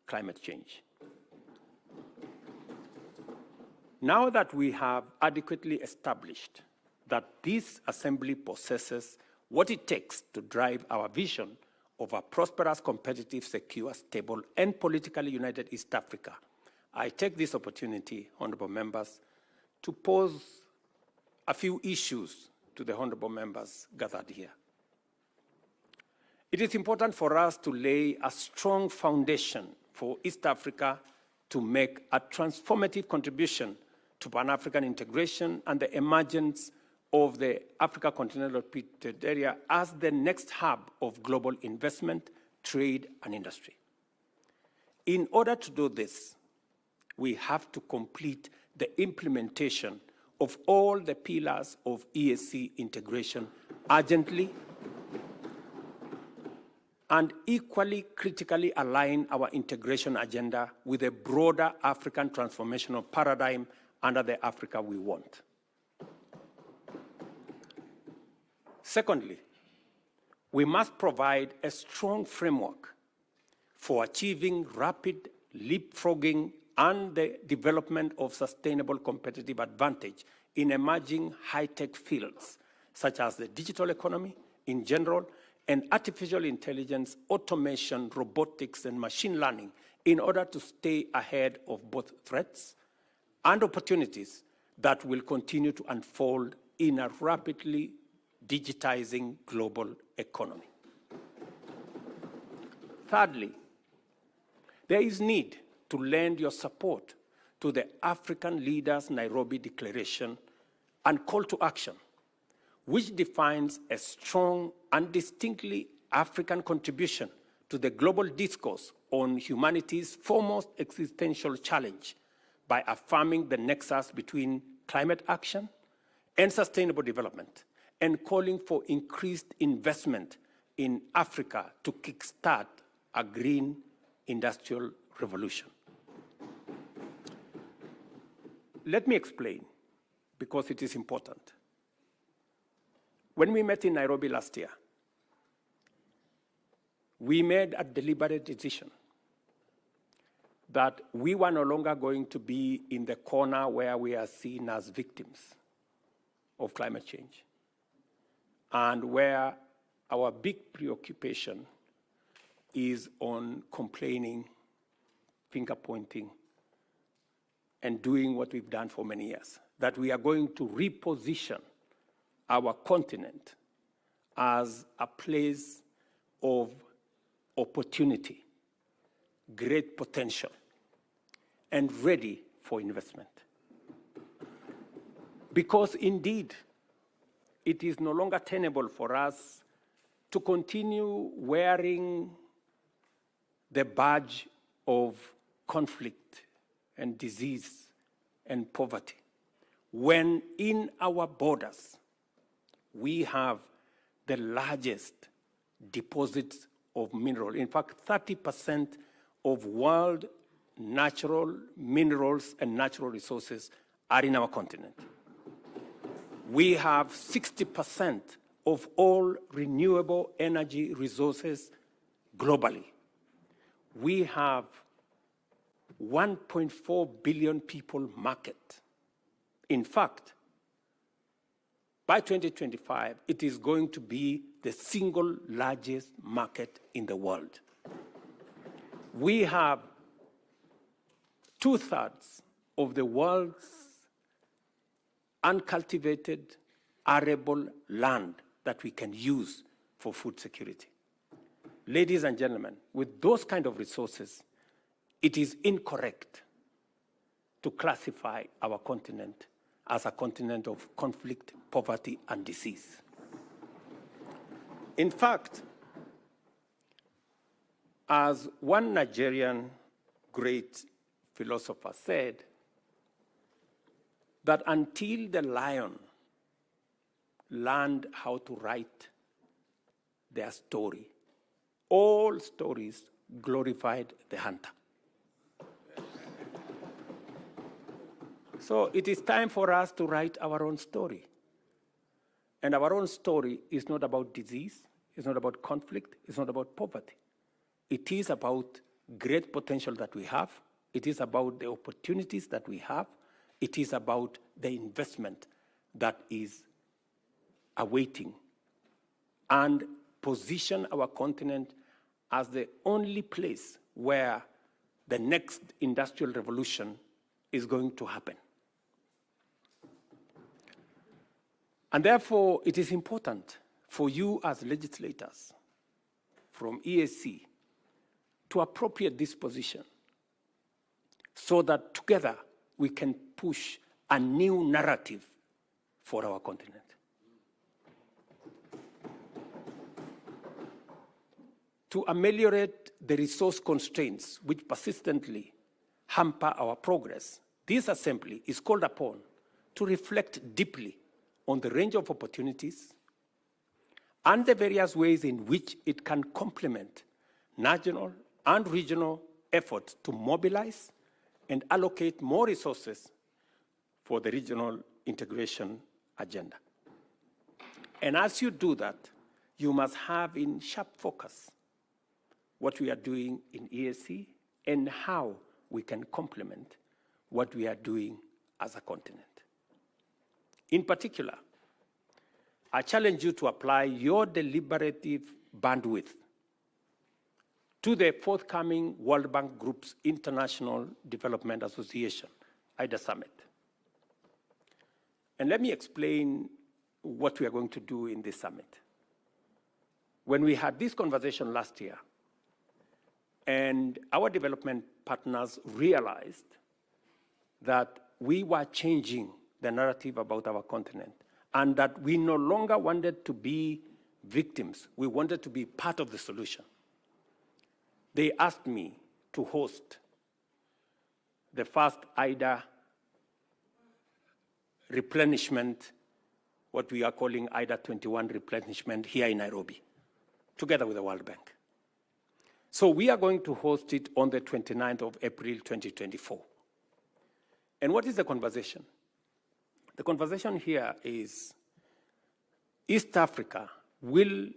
climate change. Now that we have adequately established that this assembly possesses what it takes to drive our vision of a prosperous, competitive, secure, stable, and politically united East Africa, I take this opportunity, honorable members, to pose a few issues to the honorable members gathered here. It is important for us to lay a strong foundation for East Africa to make a transformative contribution to Pan-African integration and the emergence of the Africa Continental Repeated Area as the next hub of global investment, trade, and industry. In order to do this, we have to complete the implementation of all the pillars of EAC integration urgently and equally critically align our integration agenda with a broader African transformational paradigm under the Africa we want. Secondly, we must provide a strong framework for achieving rapid leapfrogging and the development of sustainable competitive advantage in emerging high-tech fields, such as the digital economy in general, and artificial intelligence, automation, robotics, and machine learning in order to stay ahead of both threats and opportunities that will continue to unfold in a rapidly digitizing global economy. Thirdly, there is need to lend your support to the African Leaders Nairobi Declaration and Call to Action, which defines a strong and distinctly African contribution to the global discourse on humanity's foremost existential challenge by affirming the nexus between climate action and sustainable development, and calling for increased investment in Africa to kickstart a green industrial revolution. Let me explain, because it is important. When we met in Nairobi last year, we made a deliberate decision that we were no longer going to be in the corner where we are seen as victims of climate change, and where our big preoccupation is on complaining, finger-pointing, and doing what we've done for many years, that we are going to reposition our continent as a place of opportunity, great potential, and ready for investment. Because indeed, it is no longer tenable for us to continue wearing the badge of conflict and disease and poverty, when in our borders we have the largest deposits of mineral. In fact, 30% of world natural minerals and natural resources are in our continent. We have 60% of all renewable energy resources globally. We have 1.4 billion people market. In fact, by 2025, it is going to be the single largest market in the world. We have 2/3 of the world's uncultivated, arable land that we can use for food security. Ladies and gentlemen, with those kind of resources, it is incorrect to classify our continent as a continent of conflict, poverty, and disease. In fact, as one Nigerian great philosopher said, that until the lion learned how to write their story, all stories glorified the hunter. So it is time for us to write our own story. And our own story is not about disease, it's not about conflict, it's not about poverty. It is about great potential that we have. It is about the opportunities that we have. It is about the investment that is awaiting, and position our continent as the only place where the next industrial revolution is going to happen. And therefore, it is important for you as legislators from EAC to appropriate this position so that together we can push a new narrative for our continent. To ameliorate the resource constraints which persistently hamper our progress, this assembly is called upon to reflect deeply on the range of opportunities and the various ways in which it can complement national and regional efforts to mobilize and allocate more resources for the regional integration agenda. And as you do that, you must have in sharp focus what we are doing in EAC and how we can complement what we are doing as a continent. In particular, I challenge you to apply your deliberative bandwidth to the forthcoming World Bank Group's International Development Association, IDA Summit. And let me explain what we are going to do in this summit. When we had this conversation last year, and our development partners realized that we were changing the narrative about our continent, and that we no longer wanted to be victims, we wanted to be part of the solution. They asked me to host the first IDA replenishment, what we are calling IDA 21 replenishment here in Nairobi, together with the World Bank. So we are going to host it on the 29th of April, 2024. And what is the conversation? The conversation here is East Africa will,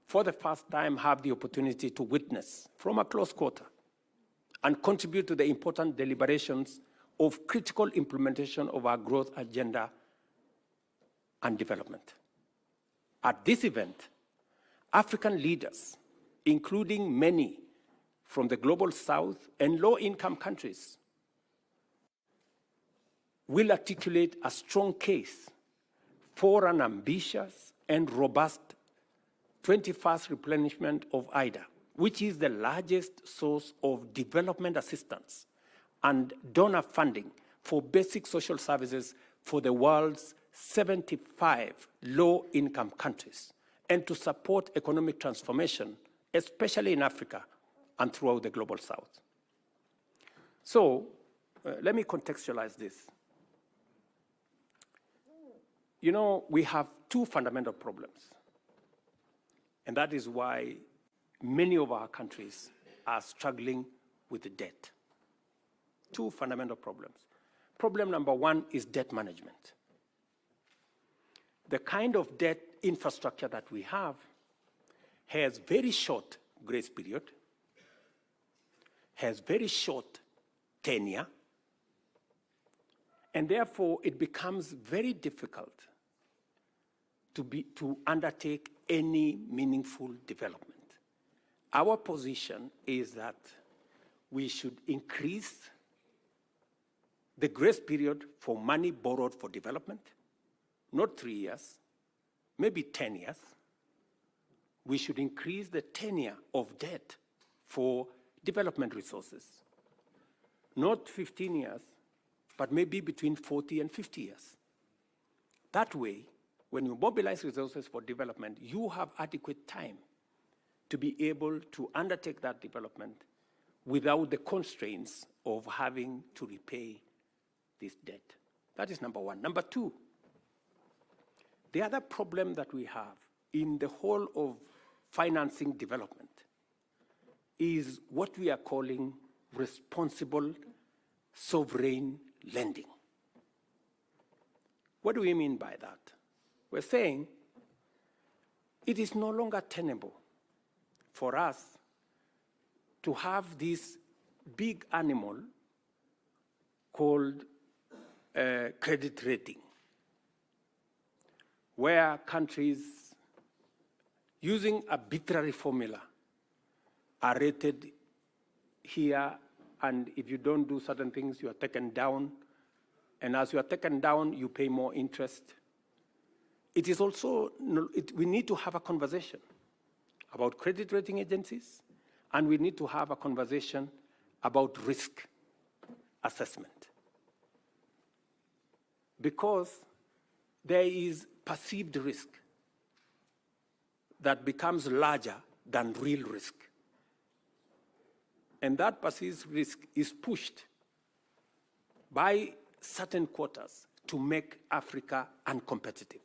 for the first time, have the opportunity to witness from a close quarter and contribute to the important deliberations of critical implementation of our growth agenda and development. At this event, African leaders, including many from the global south and low-income countries, will articulate a strong case for an ambitious and robust 21st replenishment of IDA, which is the largest source of development assistance and donor funding for basic social services for the world's 75 low-income countries, and to support economic transformation, especially in Africa, and throughout the Global South. So let me contextualize this. You know, we have two fundamental problems, and that is why many of our countries are struggling with the debt. Two fundamental problems. Problem number one is debt management. The kind of debt infrastructure that we have has very short grace period, has very short tenure, and therefore it becomes very difficult to undertake any meaningful development. Our position is that we should increase the grace period for money borrowed for development, not 3 years, maybe 10 years. We should increase the tenure of debt for development resources, not 15 years, but maybe between 40 and 50 years. That way, when you mobilize resources for development, you have adequate time to be able to undertake that development without the constraints of having to repay this debt. That is number one. Number two, the other problem that we have in the whole of financing development is what we are calling responsible sovereign lending. What do we mean by that? We're saying it is no longer tenable for us to have this big animal called credit rating, where countries using arbitrary formula are rated here, and if you don't do certain things, you are taken down, and as you are taken down, you pay more interest. It is also, we need to have a conversation about credit rating agencies, and we need to have a conversation about risk assessment. Because there is perceived risk that becomes larger than real risk. And that perceived risk is pushed by certain quotas to make Africa uncompetitive.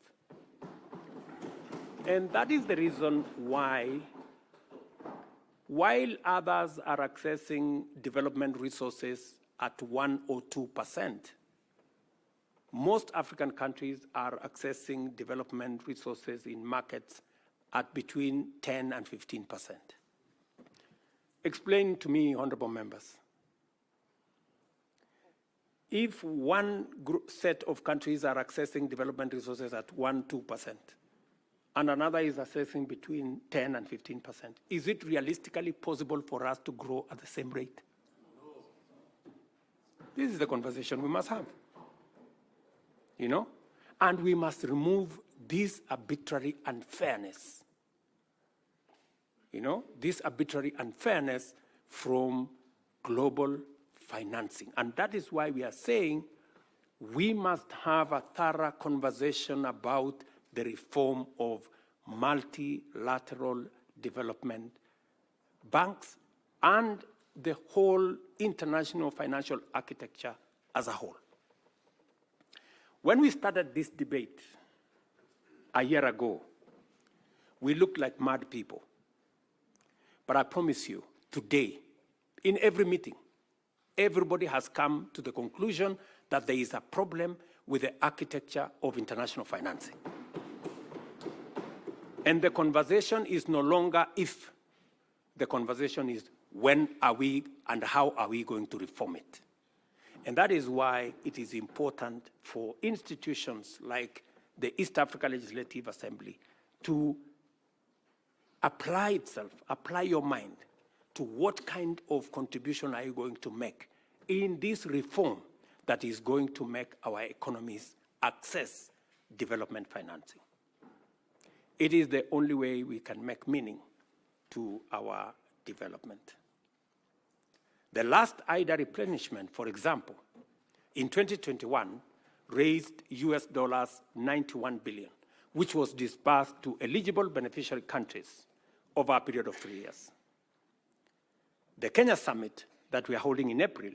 And that is the reason why, while others are accessing development resources at 1 or 2%, most African countries are accessing development resources in markets at between 10 and 15%. Explain to me, honorable members, if one set of countries are accessing development resources at 1, 2%, and another is accessing between 10 and 15%, is it realistically possible for us to grow at the same rate? No. This is the conversation we must have. You know? And we must remove this arbitrary unfairness. You know, this arbitrary unfairness from global financing. And that is why we are saying we must have a thorough conversation about the reform of multilateral development banks and the whole international financial architecture as a whole. When we started this debate a year ago, we looked like mad people. But I promise you, today, in every meeting, everybody has come to the conclusion that there is a problem with the architecture of international financing. And the conversation is no longer if, the conversation is when are we and how are we going to reform it. And that is why it is important for institutions like the East Africa Legislative Assembly to apply itself, apply your mind to what kind of contribution are you going to make in this reform that is going to make our economies access development financing. It is the only way we can make meaning to our development. The last IDA replenishment, for example, in 2021 raised US $91 billion, which was disbursed to eligible beneficiary countries over a period of 3 years. The Kenya Summit that we are holding in April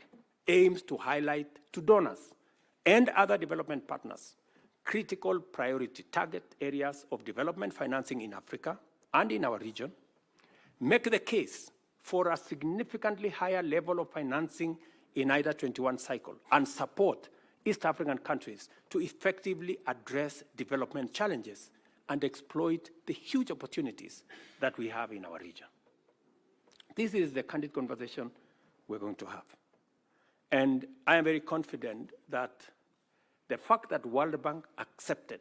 aims to highlight to donors and other development partners critical priority target areas of development financing in Africa and in our region, make the case for a significantly higher level of financing in either 21 cycle, and support East African countries to effectively address development challenges and exploit the huge opportunities that we have in our region. This is the candid conversation we're going to have. And I am very confident that the fact that World Bank accepted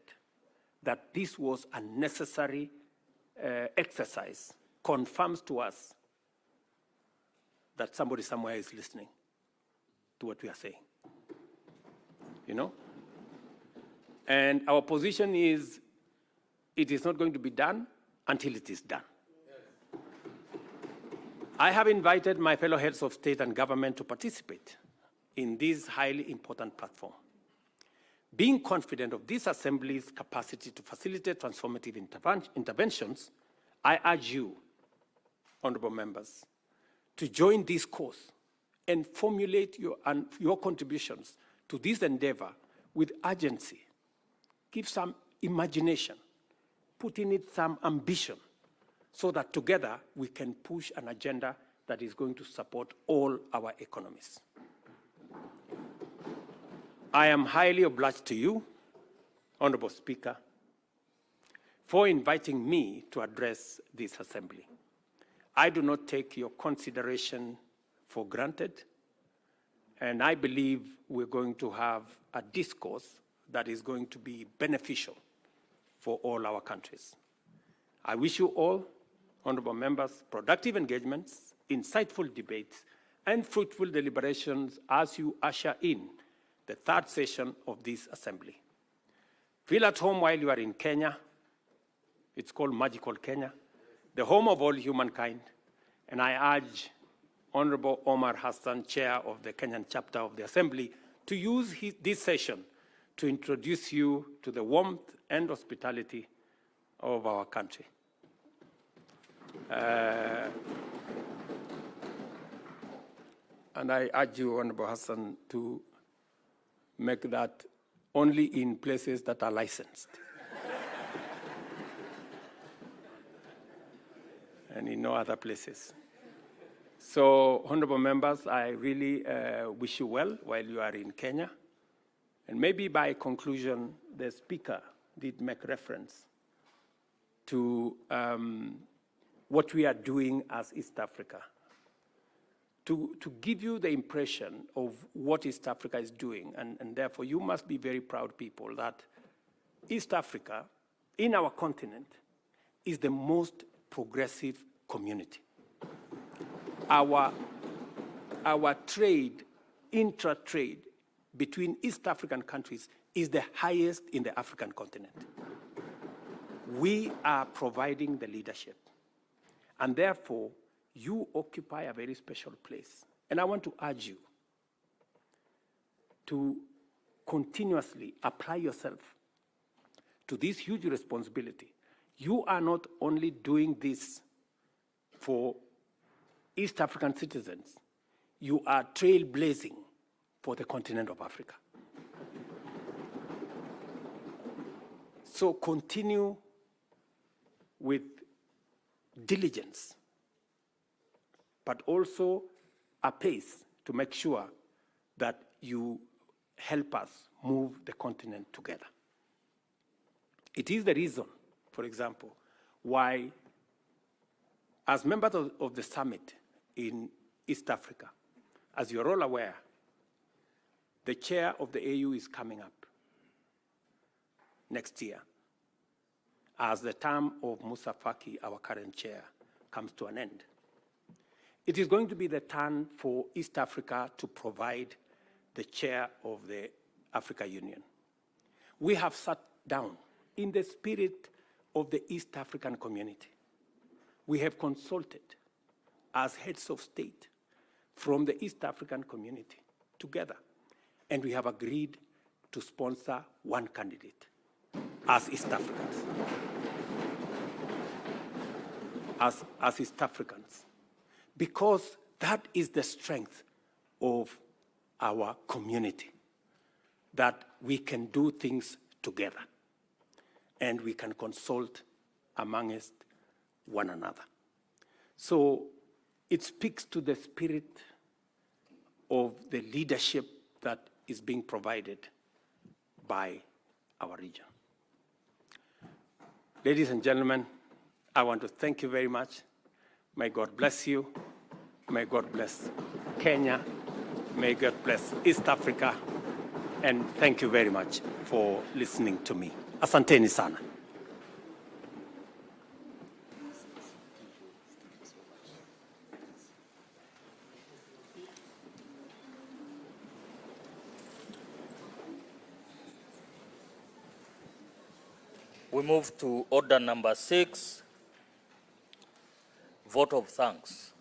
that this was a necessary exercise confirms to us that somebody somewhere is listening to what we are saying. You know? And our position is, it is not going to be done until it is done. Yes. I have invited my fellow heads of state and government to participate in this highly important platform. Being confident of this Assembly's capacity to facilitate transformative interventions, I urge you, honorable members, to join this course and formulate your contributions to this endeavor with urgency. Give some imagination, put in it some ambition, so that together we can push an agenda that is going to support all our economies. I am highly obliged to you, Honorable Speaker, for inviting me to address this Assembly. I do not take your consideration for granted, and I believe we're going to have a discourse that is going to be beneficial for all our countries. I wish you all, honorable members, productive engagements, insightful debates, and fruitful deliberations as you usher in the third session of this Assembly. Feel at home while you are in Kenya. It's called magical Kenya, the home of all humankind. And I urge Honorable Omar Hassan, Chair of the Kenyan chapter of the Assembly, to use this session to introduce you to the warmth and hospitality of our country. And I urge you, Honorable Hassan, to make that only in places that are licensed. And in no other places. So, honorable members, I really wish you well while you are in Kenya. And maybe by conclusion, the Speaker did make reference to what we are doing as East Africa. To give you the impression of what East Africa is doing, and therefore you must be very proud people that East Africa, in our continent, is the most progressive community. Our trade, intra-trade between East African countries is the highest in the African continent. We are providing the leadership, and therefore you occupy a very special place. And I want to urge you to continuously apply yourself to this huge responsibility. You are not only doing this for East African citizens, you are trailblazing for the continent of Africa. So continue with diligence, but also a pace to make sure that you help us move the continent together. It is the reason, for example, why, as members of the summit in East Africa, as you're all aware, the chair of the AU is coming up next year, as the term of Musa Faki, our current chair, comes to an end. It is going to be the turn for East Africa to provide the chair of the Africa Union. We have sat down in the spirit of the East African community. We have consulted as heads of state from the East African community together, and we have agreed to sponsor one candidate as East Africans. As East Africans. Because That is the strength of our community, that we can do things together and we can consult amongst one another. So it speaks to the spirit of the leadership that is being provided by our region. Ladies and gentlemen, I want to thank you very much. May God bless you. May God bless Kenya. May God bless East Africa. And thank you very much for listening to me. Asanteni sana. We move to order number 6, vote of thanks.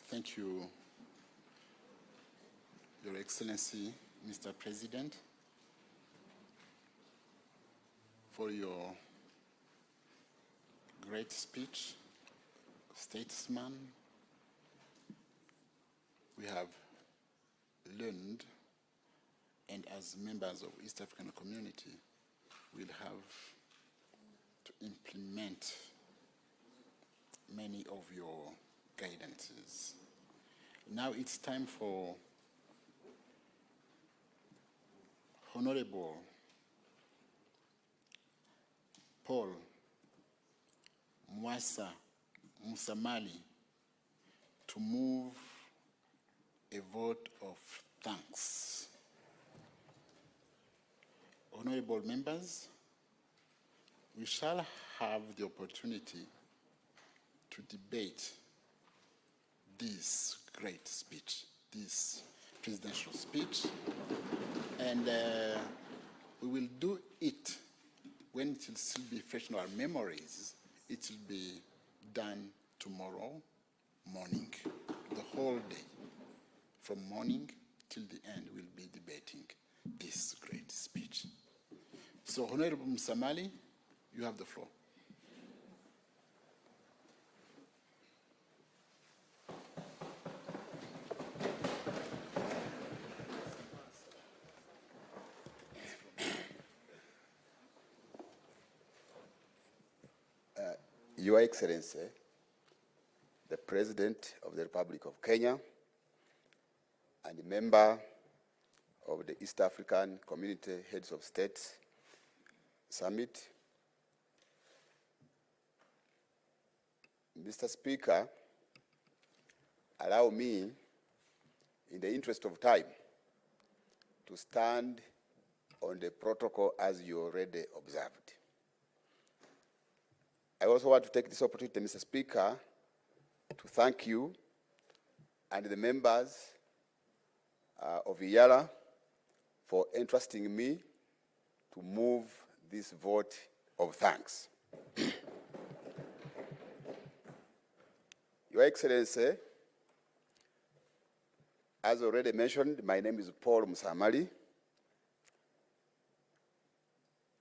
Thank you, Your Excellency, Mr. President, for your great speech, statesman. We have learned, and as members of East African community, we'll have to implement many of your guidances. Now it's time for Honorable Paul Mwasa Musamali to move a vote of thanks. Honorable members, we shall have the opportunity to debate this great speech, this presidential speech, and we will do it when it will still be fresh in our memories. It will be done tomorrow morning, the whole day. From morning till the end, we'll be debating this great speech. So, Honorable Musamali, you have the floor. Your Excellency, the President of the Republic of Kenya and a member of the East African Community Heads of States Summit, Mr. Speaker, allow me, in the interest of time, to stand on the protocol as you already observed. I also want to take this opportunity, Mr. Speaker, to thank you and the members of IALA for entrusting me to move this vote of thanks. Your Excellency, as already mentioned, my name is Paul Musamali.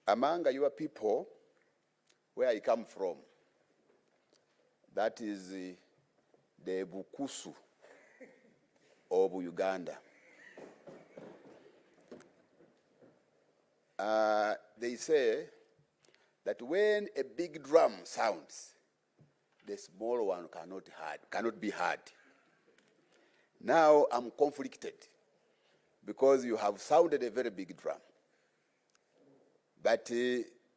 Among your people, where I come from, that is the Bukusu of Uganda. They say that when a big drum sounds, the small one cannot be heard. Now I'm conflicted because you have sounded a very big drum. But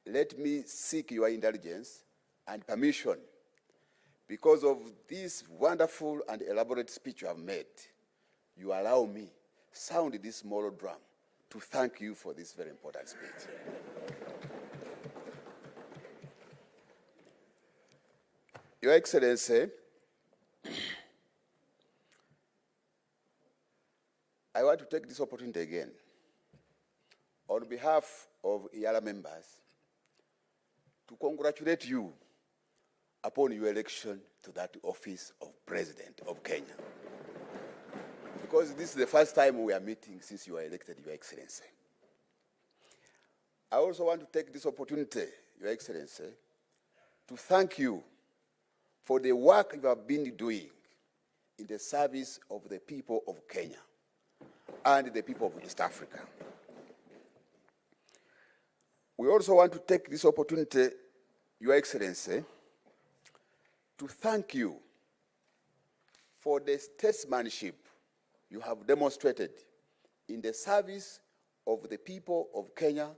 let me seek your indulgence and permission. Because of this wonderful and elaborate speech you have made, you allow me sound this small drum to thank you for this very important speech. Your Excellency, I want to take this opportunity again, on behalf of IALA members, to congratulate you upon your election to that office of President of Kenya. Because this is the first time we are meeting since you are elected, Your Excellency. I also want to take this opportunity, Your Excellency, to thank you for the work you have been doing in the service of the people of Kenya and the people of East Africa. We also want to take this opportunity, Your Excellency, to thank you for the statesmanship you have demonstrated in the service of the people of Kenya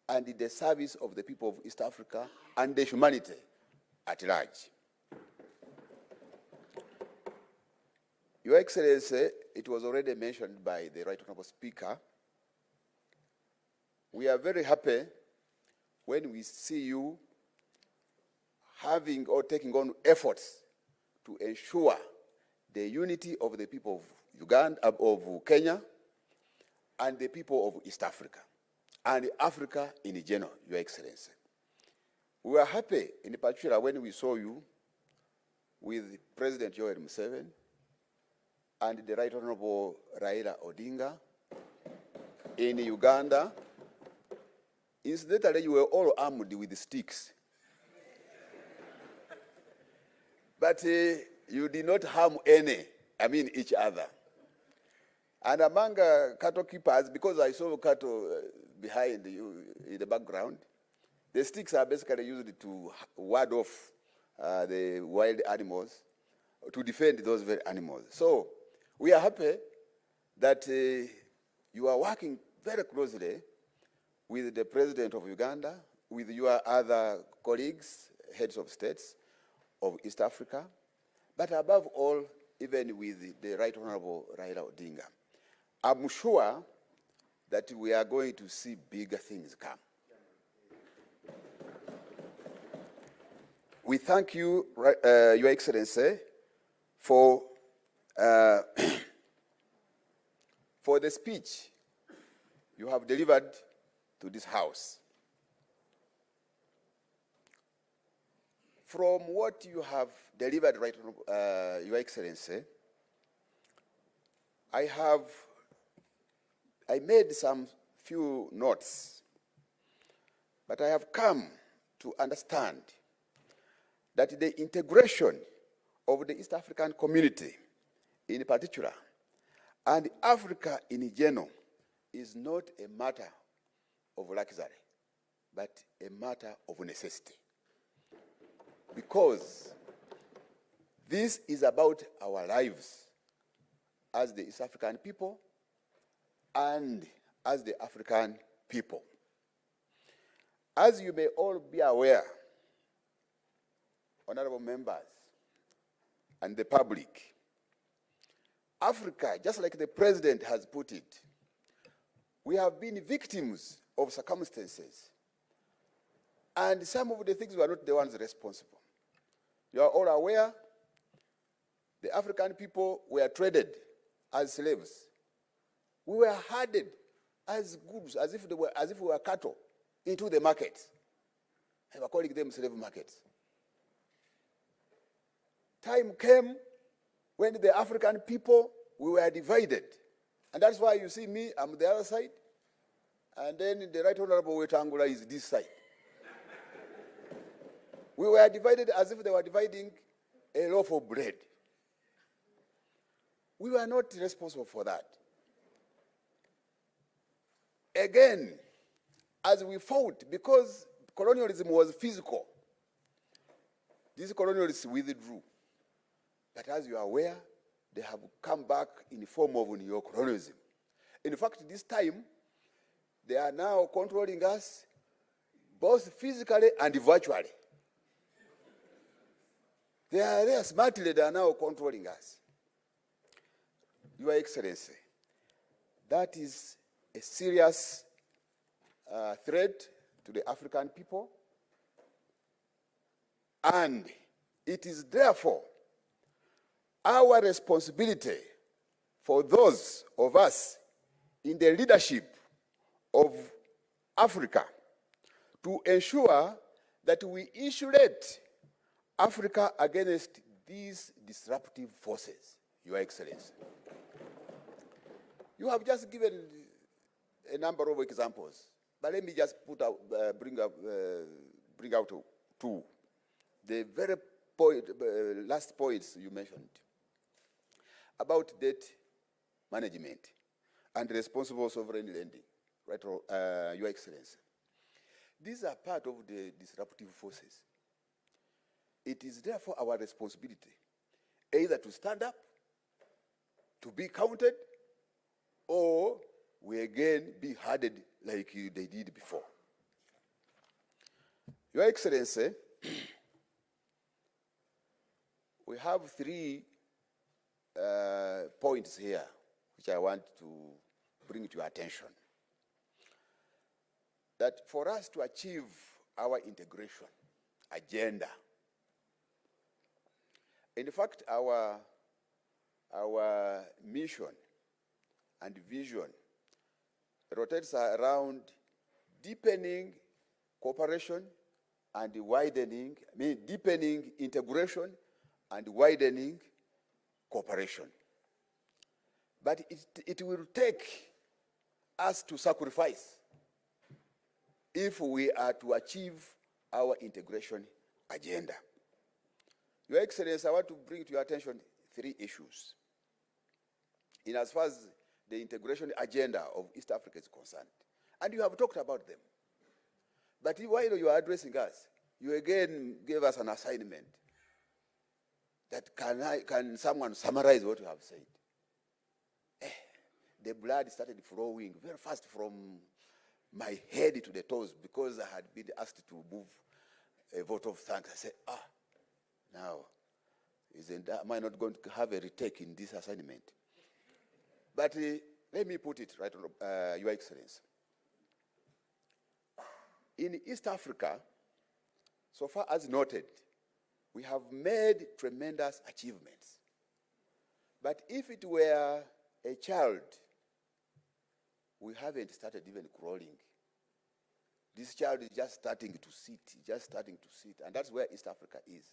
and in the service of the people of East Africa and the humanity at large. Your Excellency, it was already mentioned by the Right Honorable Speaker, we are very happy when we see you having or taking on efforts to ensure the unity of the people of Uganda, of Kenya, and the people of East Africa, and Africa in general, Your Excellency. We were happy, in particular, when we saw you with President Yoweri Museveni and the Right Honorable Raila Odinga in Uganda. Incidentally, you were all armed with sticks. But you did not harm each other. And among cattle keepers, because I saw cattle behind you in the background, the sticks are basically used to ward off the wild animals, to defend those very animals. So we are happy that you are working very closely with the President of Uganda, with your other colleagues, heads of states of East Africa, but above all, even with the Right Honorable Raila Odinga. I'm sure that we are going to see bigger things come. We thank you, Your Excellency, for for the speech you have delivered to this House. From what you have delivered, right, Your Excellency, I made some few notes, but I have come to understand that the integration of the East African community in particular and Africa in general is not a matter of luxury, but a matter of necessity. Because this is about our lives as the East African people and as the African people. As you may all be aware, honorable members and the public, Africa, just like the president has put it, we have been victims of circumstances. And some of the things were not the ones responsible. You are all aware, the African people were traded as slaves. We were herded as goods, as if we were cattle, into the markets. They were calling them slave markets. Time came when the African people, we were divided. And that's why you see me, I'm the other side, and then the Right Honorable Wetangula is this side. We were divided as if they were dividing a loaf of bread. We were not responsible for that. Again, as we fought, because colonialism was physical, these colonialists withdrew. But as you are aware, they have come back in the form of neo-colonialism. In fact, this time, they are now controlling us both physically and virtually. They are there smartly, they are now controlling us. Your Excellency, that is a serious threat to the African people, and it is therefore our responsibility for those of us in the leadership of Africa to ensure that we insulate Africa against these disruptive forces, Your Excellency. You have just given a number of examples, but let me just bring out two. The very last points you mentioned about debt management and responsible sovereign lending, right, Your Excellency. These are part of the disruptive forces. It is therefore our responsibility either to stand up, to be counted, or we again be hardened like they did before. Your Excellency, we have 3 points here which I want to bring to your attention. That for us to achieve our integration agenda, in fact, our mission and vision rotates around deepening cooperation and widening, deepening integration and widening cooperation. But it will take us to sacrifice if we are to achieve our integration agenda. Your Excellency, I want to bring to your attention 3 issues in as far as the integration agenda of East Africa is concerned. And you have talked about them. But while you are addressing us, you again gave us an assignment that can someone summarize what you have said? The blood started flowing very fast from my head to the toes because I had been asked to move a vote of thanks. I said, now, am I not going to have a retake in this assignment? But let me put it right, Your Excellency. In East Africa, so far as noted, we have made tremendous achievements. But if it were a child, we haven't started even crawling. This child is just starting to sit, and that's where East Africa is.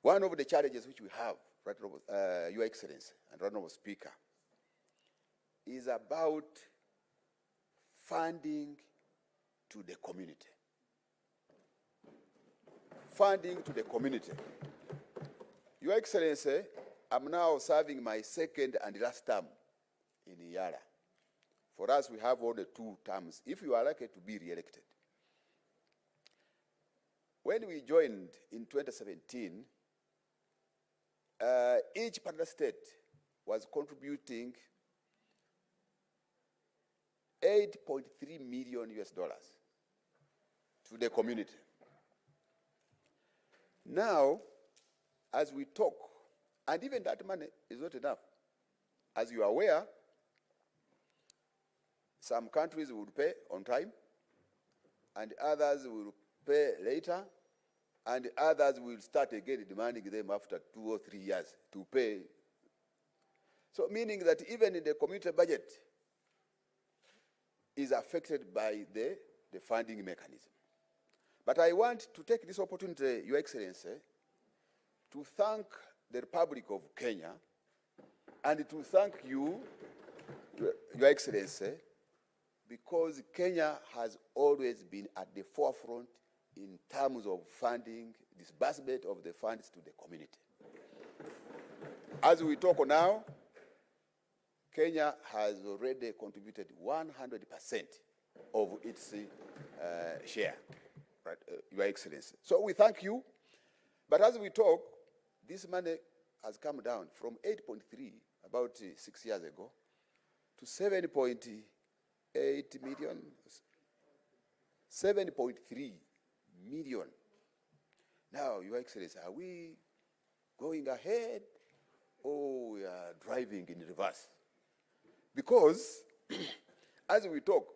One of the challenges which we have, right, Your Excellency and Honorable Speaker, is about funding to the community. Funding to the community. Your Excellency, I'm now serving my 2nd and last term in Yara. For us, we have only 2 terms, if you are likely to be re-elected. When we joined in 2017, each partner state was contributing $8.3 million to the community. Now, as we talk, and even that money is not enough. As you are aware, some countries will pay on time, and others will pay later, and others will start again demanding them after 2 or 3 years to pay. So meaning that even in the community budget is affected by the funding mechanism. But I want to take this opportunity, Your Excellency, to thank the Republic of Kenya and to thank you, Your Excellency, because Kenya has always been at the forefront in terms of funding, disbursement of the funds to the community. As we talk now, Kenya has already contributed 100% of its share, right, Your Excellency. So we thank you, but as we talk, this money has come down from 8.3 about 6 years ago to 7.8 million, 7.3 million. Now, Your Excellency, are we going ahead or we are driving in reverse? Because as we talk,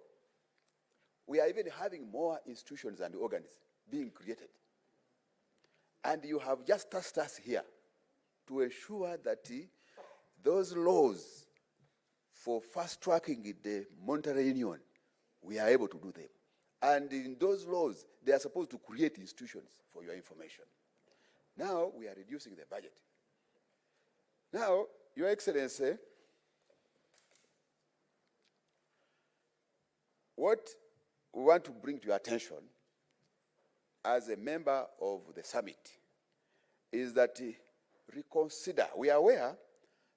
we are even having more institutions and organs being created. And you have just tasked us here to ensure that those laws for fast-tracking the monetary union, we are able to do them. And in those laws, they are supposed to create institutions, for your information. Now, we are reducing the budget. Now, Your Excellency, what we want to bring to your attention as a member of the summit is that reconsider. We are aware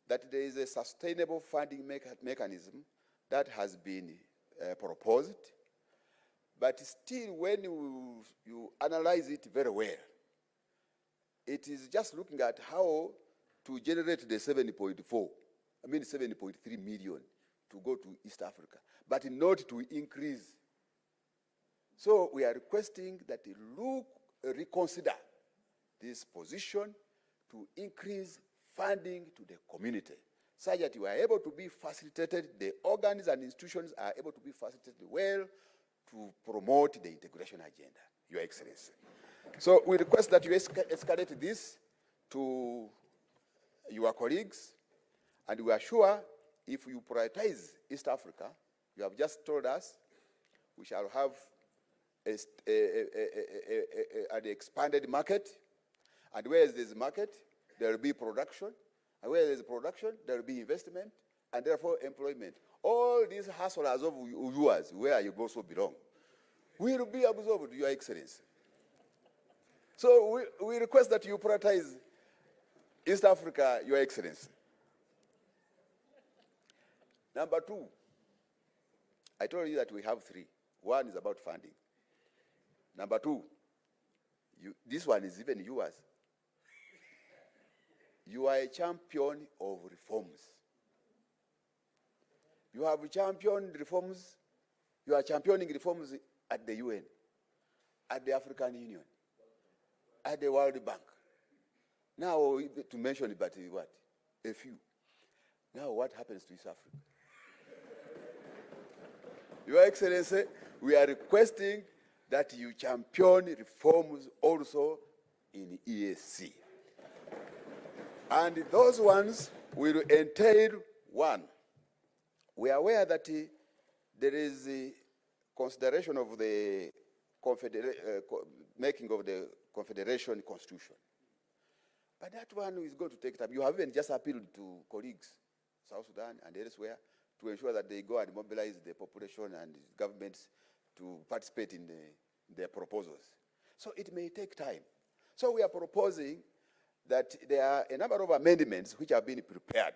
that there is a sustainable funding mechanism that has been proposed, but still when you analyze it very well, it is just looking at how to generate the 7.3 million to go to East Africa, but not to increase. So we are requesting that you reconsider this position to increase funding to the community, such that you are able to be facilitated, the organs and institutions are able to be facilitated well to promote the integration agenda, Your Excellency. So we request that you escalate this to your colleagues, and we are sure if you prioritize East Africa, you have just told us, we shall have an expanded market, and where there is market, there will be production, and where there is production, there will be investment, and therefore employment. All these hustlers of yours, where you also belong, will be absorbed, Your Excellency. So we request that you prioritize East Africa, Your Excellency. Number two, I told you that we have three. One is about funding. Number two, this one is even yours. You are a champion of reforms. You have championed reforms. You are championing reforms at the UN, at the African Union, at the World Bank. Now, to mention it, but what? A few. Now, what happens to East Africa? Your Excellency, we are requesting that you champion reforms also in EAC. And those ones will entail, one, we are aware that there is a consideration of the making of the Confederation Constitution. But that one is going to take time. You have even just appealed to colleagues, South Sudan and elsewhere, to ensure that they go and mobilize the population and governments to participate in their proposals. So it may take time. So we are proposing that there are a number of amendments which have been prepared,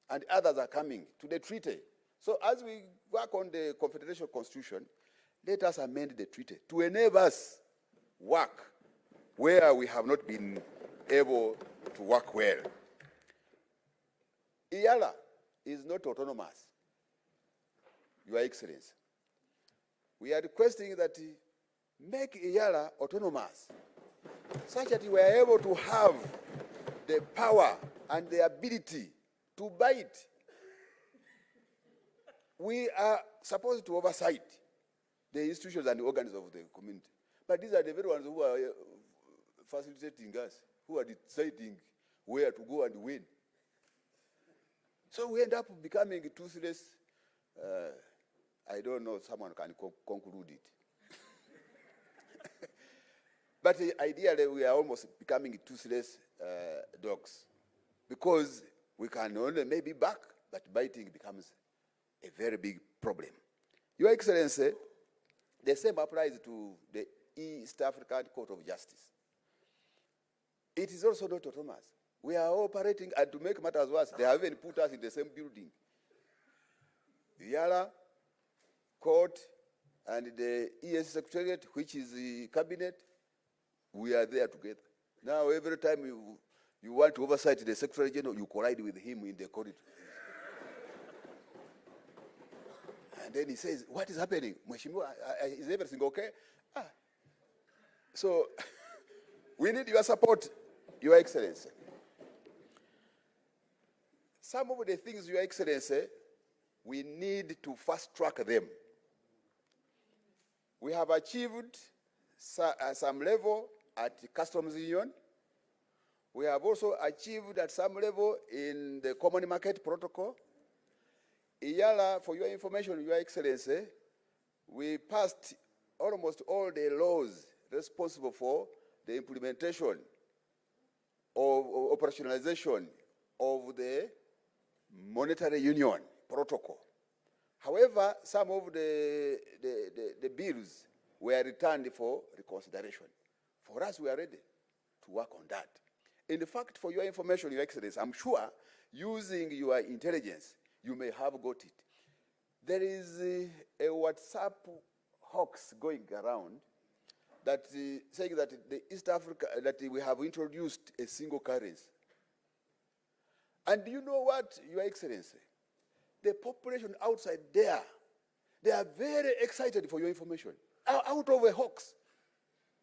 and others are coming to the treaty. So as we work on the Confederation Constitution, let us amend the treaty to enable us work where we have not been able to work well. IALA is not autonomous, Your Excellency. We are requesting that make IALA autonomous, such that we are able to have the power and the ability to bite. We are supposed to oversight the institutions and the organs of the community. But these are the very ones who are facilitating us, who are deciding where to go and when. So we end up becoming toothless. I don't know, someone can conclude it. But ideally, we are almost becoming toothless dogs, because we can only maybe bark, but biting becomes a very big problem. Your Excellency, the same applies to the East African Court of Justice. It is also not autonomous. We are operating, and to make matters worse, they have even put us in the same building. The IALA Court and the EAC Secretariat, which is the cabinet, we are there together. Now, every time you want to oversight the Secretary General, you collide with him in the corridor. And then he says, what is happening? Mheshimiwa, is everything okay? So, we need your support, Your Excellency. Some of the things, Your Excellency, we need to fast track them. We have achieved some level at the Customs Union. We have also achieved at some level in the Common Market Protocol. IALA, for your information, Your Excellency, we passed almost all the laws responsible for the implementation of operationalization of the Monetary Union Protocol. However, some of the bills were returned for reconsideration. For us, we are ready to work on that. In fact, for your information, Your Excellency, I'm sure using your intelligence, you may have got it. There is a WhatsApp hoax going around that saying that the East Africa, that we have introduced a single currency. And do you know what, Your Excellency? The population outside there, they are very excited for your information. Out of a hoax.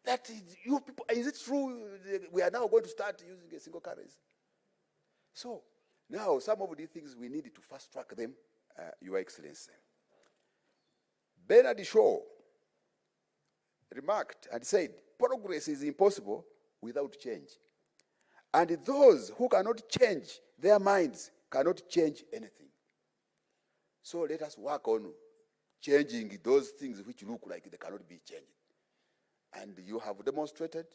That you people, is it true we are now going to start using a single currency? So now some of these things we need to fast track them, Your Excellency. Bernard Shaw remarked and said, progress is impossible without change. And those who cannot change their minds cannot change anything. So let us work on changing those things which look like they cannot be changed. And you have demonstrated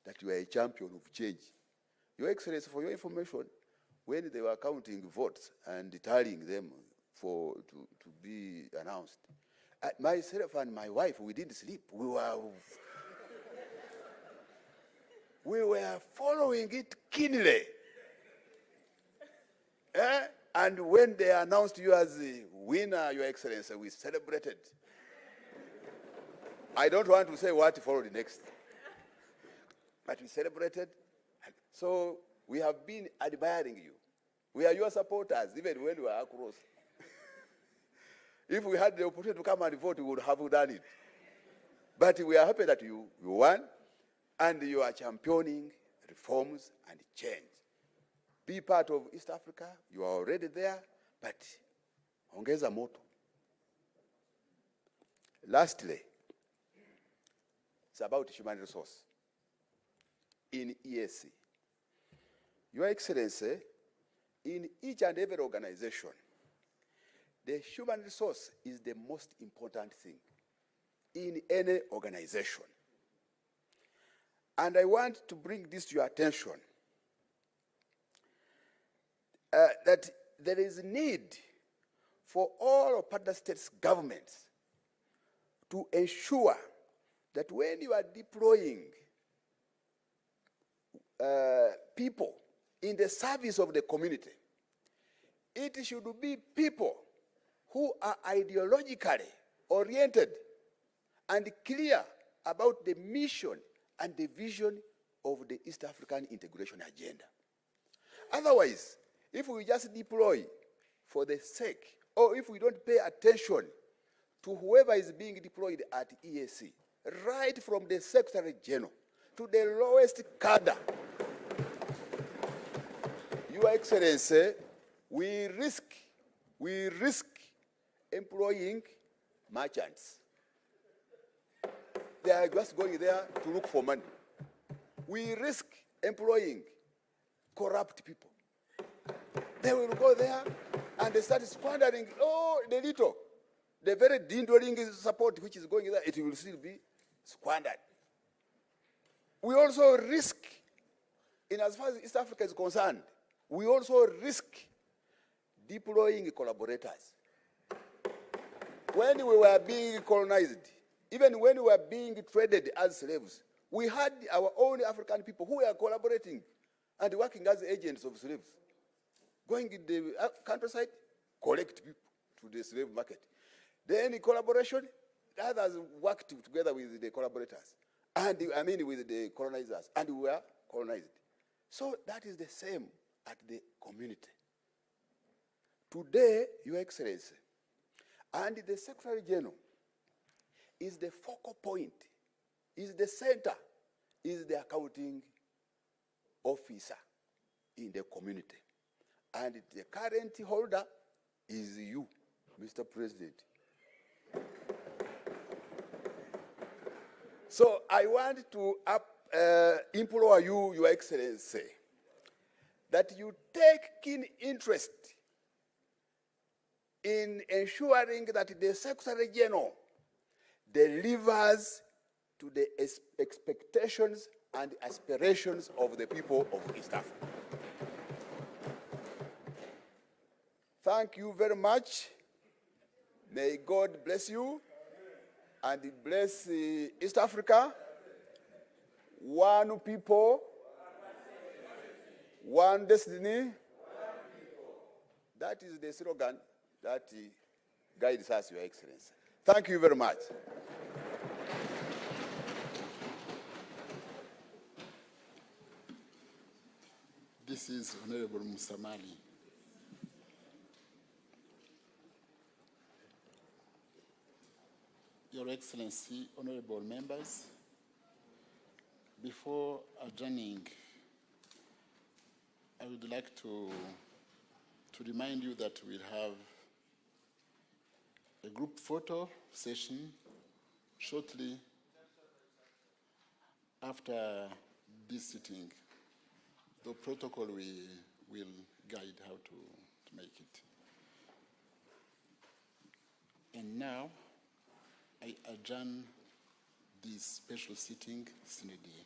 that you are a champion of change. Your Excellency, for your information, when they were counting votes and tallying them to be announced, myself and my wife, we didn't sleep. We were following it keenly. And when they announced you as the winner, Your Excellency, we celebrated. I don't want to say what followed next, but we celebrated. So we have been admiring you. We are your supporters, even when we are across. If we had the opportunity to come and vote, we would have done it. But we are happy that you won, and you are championing reforms and change. Be part of East Africa. You are already there, but ongeza moto. Lastly, it's about human resource in EAC. Your Excellency, in each and every organization, the human resource is the most important thing in any organization. And I want to bring this to your attention, that there is a need for all of partner states' governments to ensure that when you are deploying people in the service of the community, it should be people who are ideologically oriented and clear about the mission and the vision of the East African integration agenda. Otherwise, if we just deploy for the sake, or if we don't pay attention to whoever is being deployed at EAC, right from the Secretary General to the lowest cadre, Your Excellency, we risk employing merchants. They are just going there to look for money. We risk employing corrupt people. They will go there and they start squandering, the very dwindling support which is going there, it will still be squandered. We also risk, in as far as East Africa is concerned, we also risk deploying collaborators. When we were being colonized, even when we were being traded as slaves, we had our own African people who were collaborating and working as agents of slaves. Going in the countryside, collect people to the slave market. Then in collaboration, the others worked together with the collaborators, and with the colonizers, and we were colonized. So that is the same at the community. Today, Your Excellency, and the Secretary General is the focal point, is the center, is the accounting officer in the community. And the current holder is you, Mr. President. So I want to implore you, Your Excellency, that you take keen interest in ensuring that the Secretary General delivers to the expectations and aspirations of the people of East Africa. Thank you very much. May God bless you and bless East Africa. one people, one destiny. That is the slogan that guides us, Your Excellency. Thank you very much. This is Honorable Musamali. Your Excellency, honorable members, before adjourning, I would like to remind you that we'll have a group photo session shortly after this sitting. The protocol will guide how to make it. And now, I adjourn this special sitting sine die.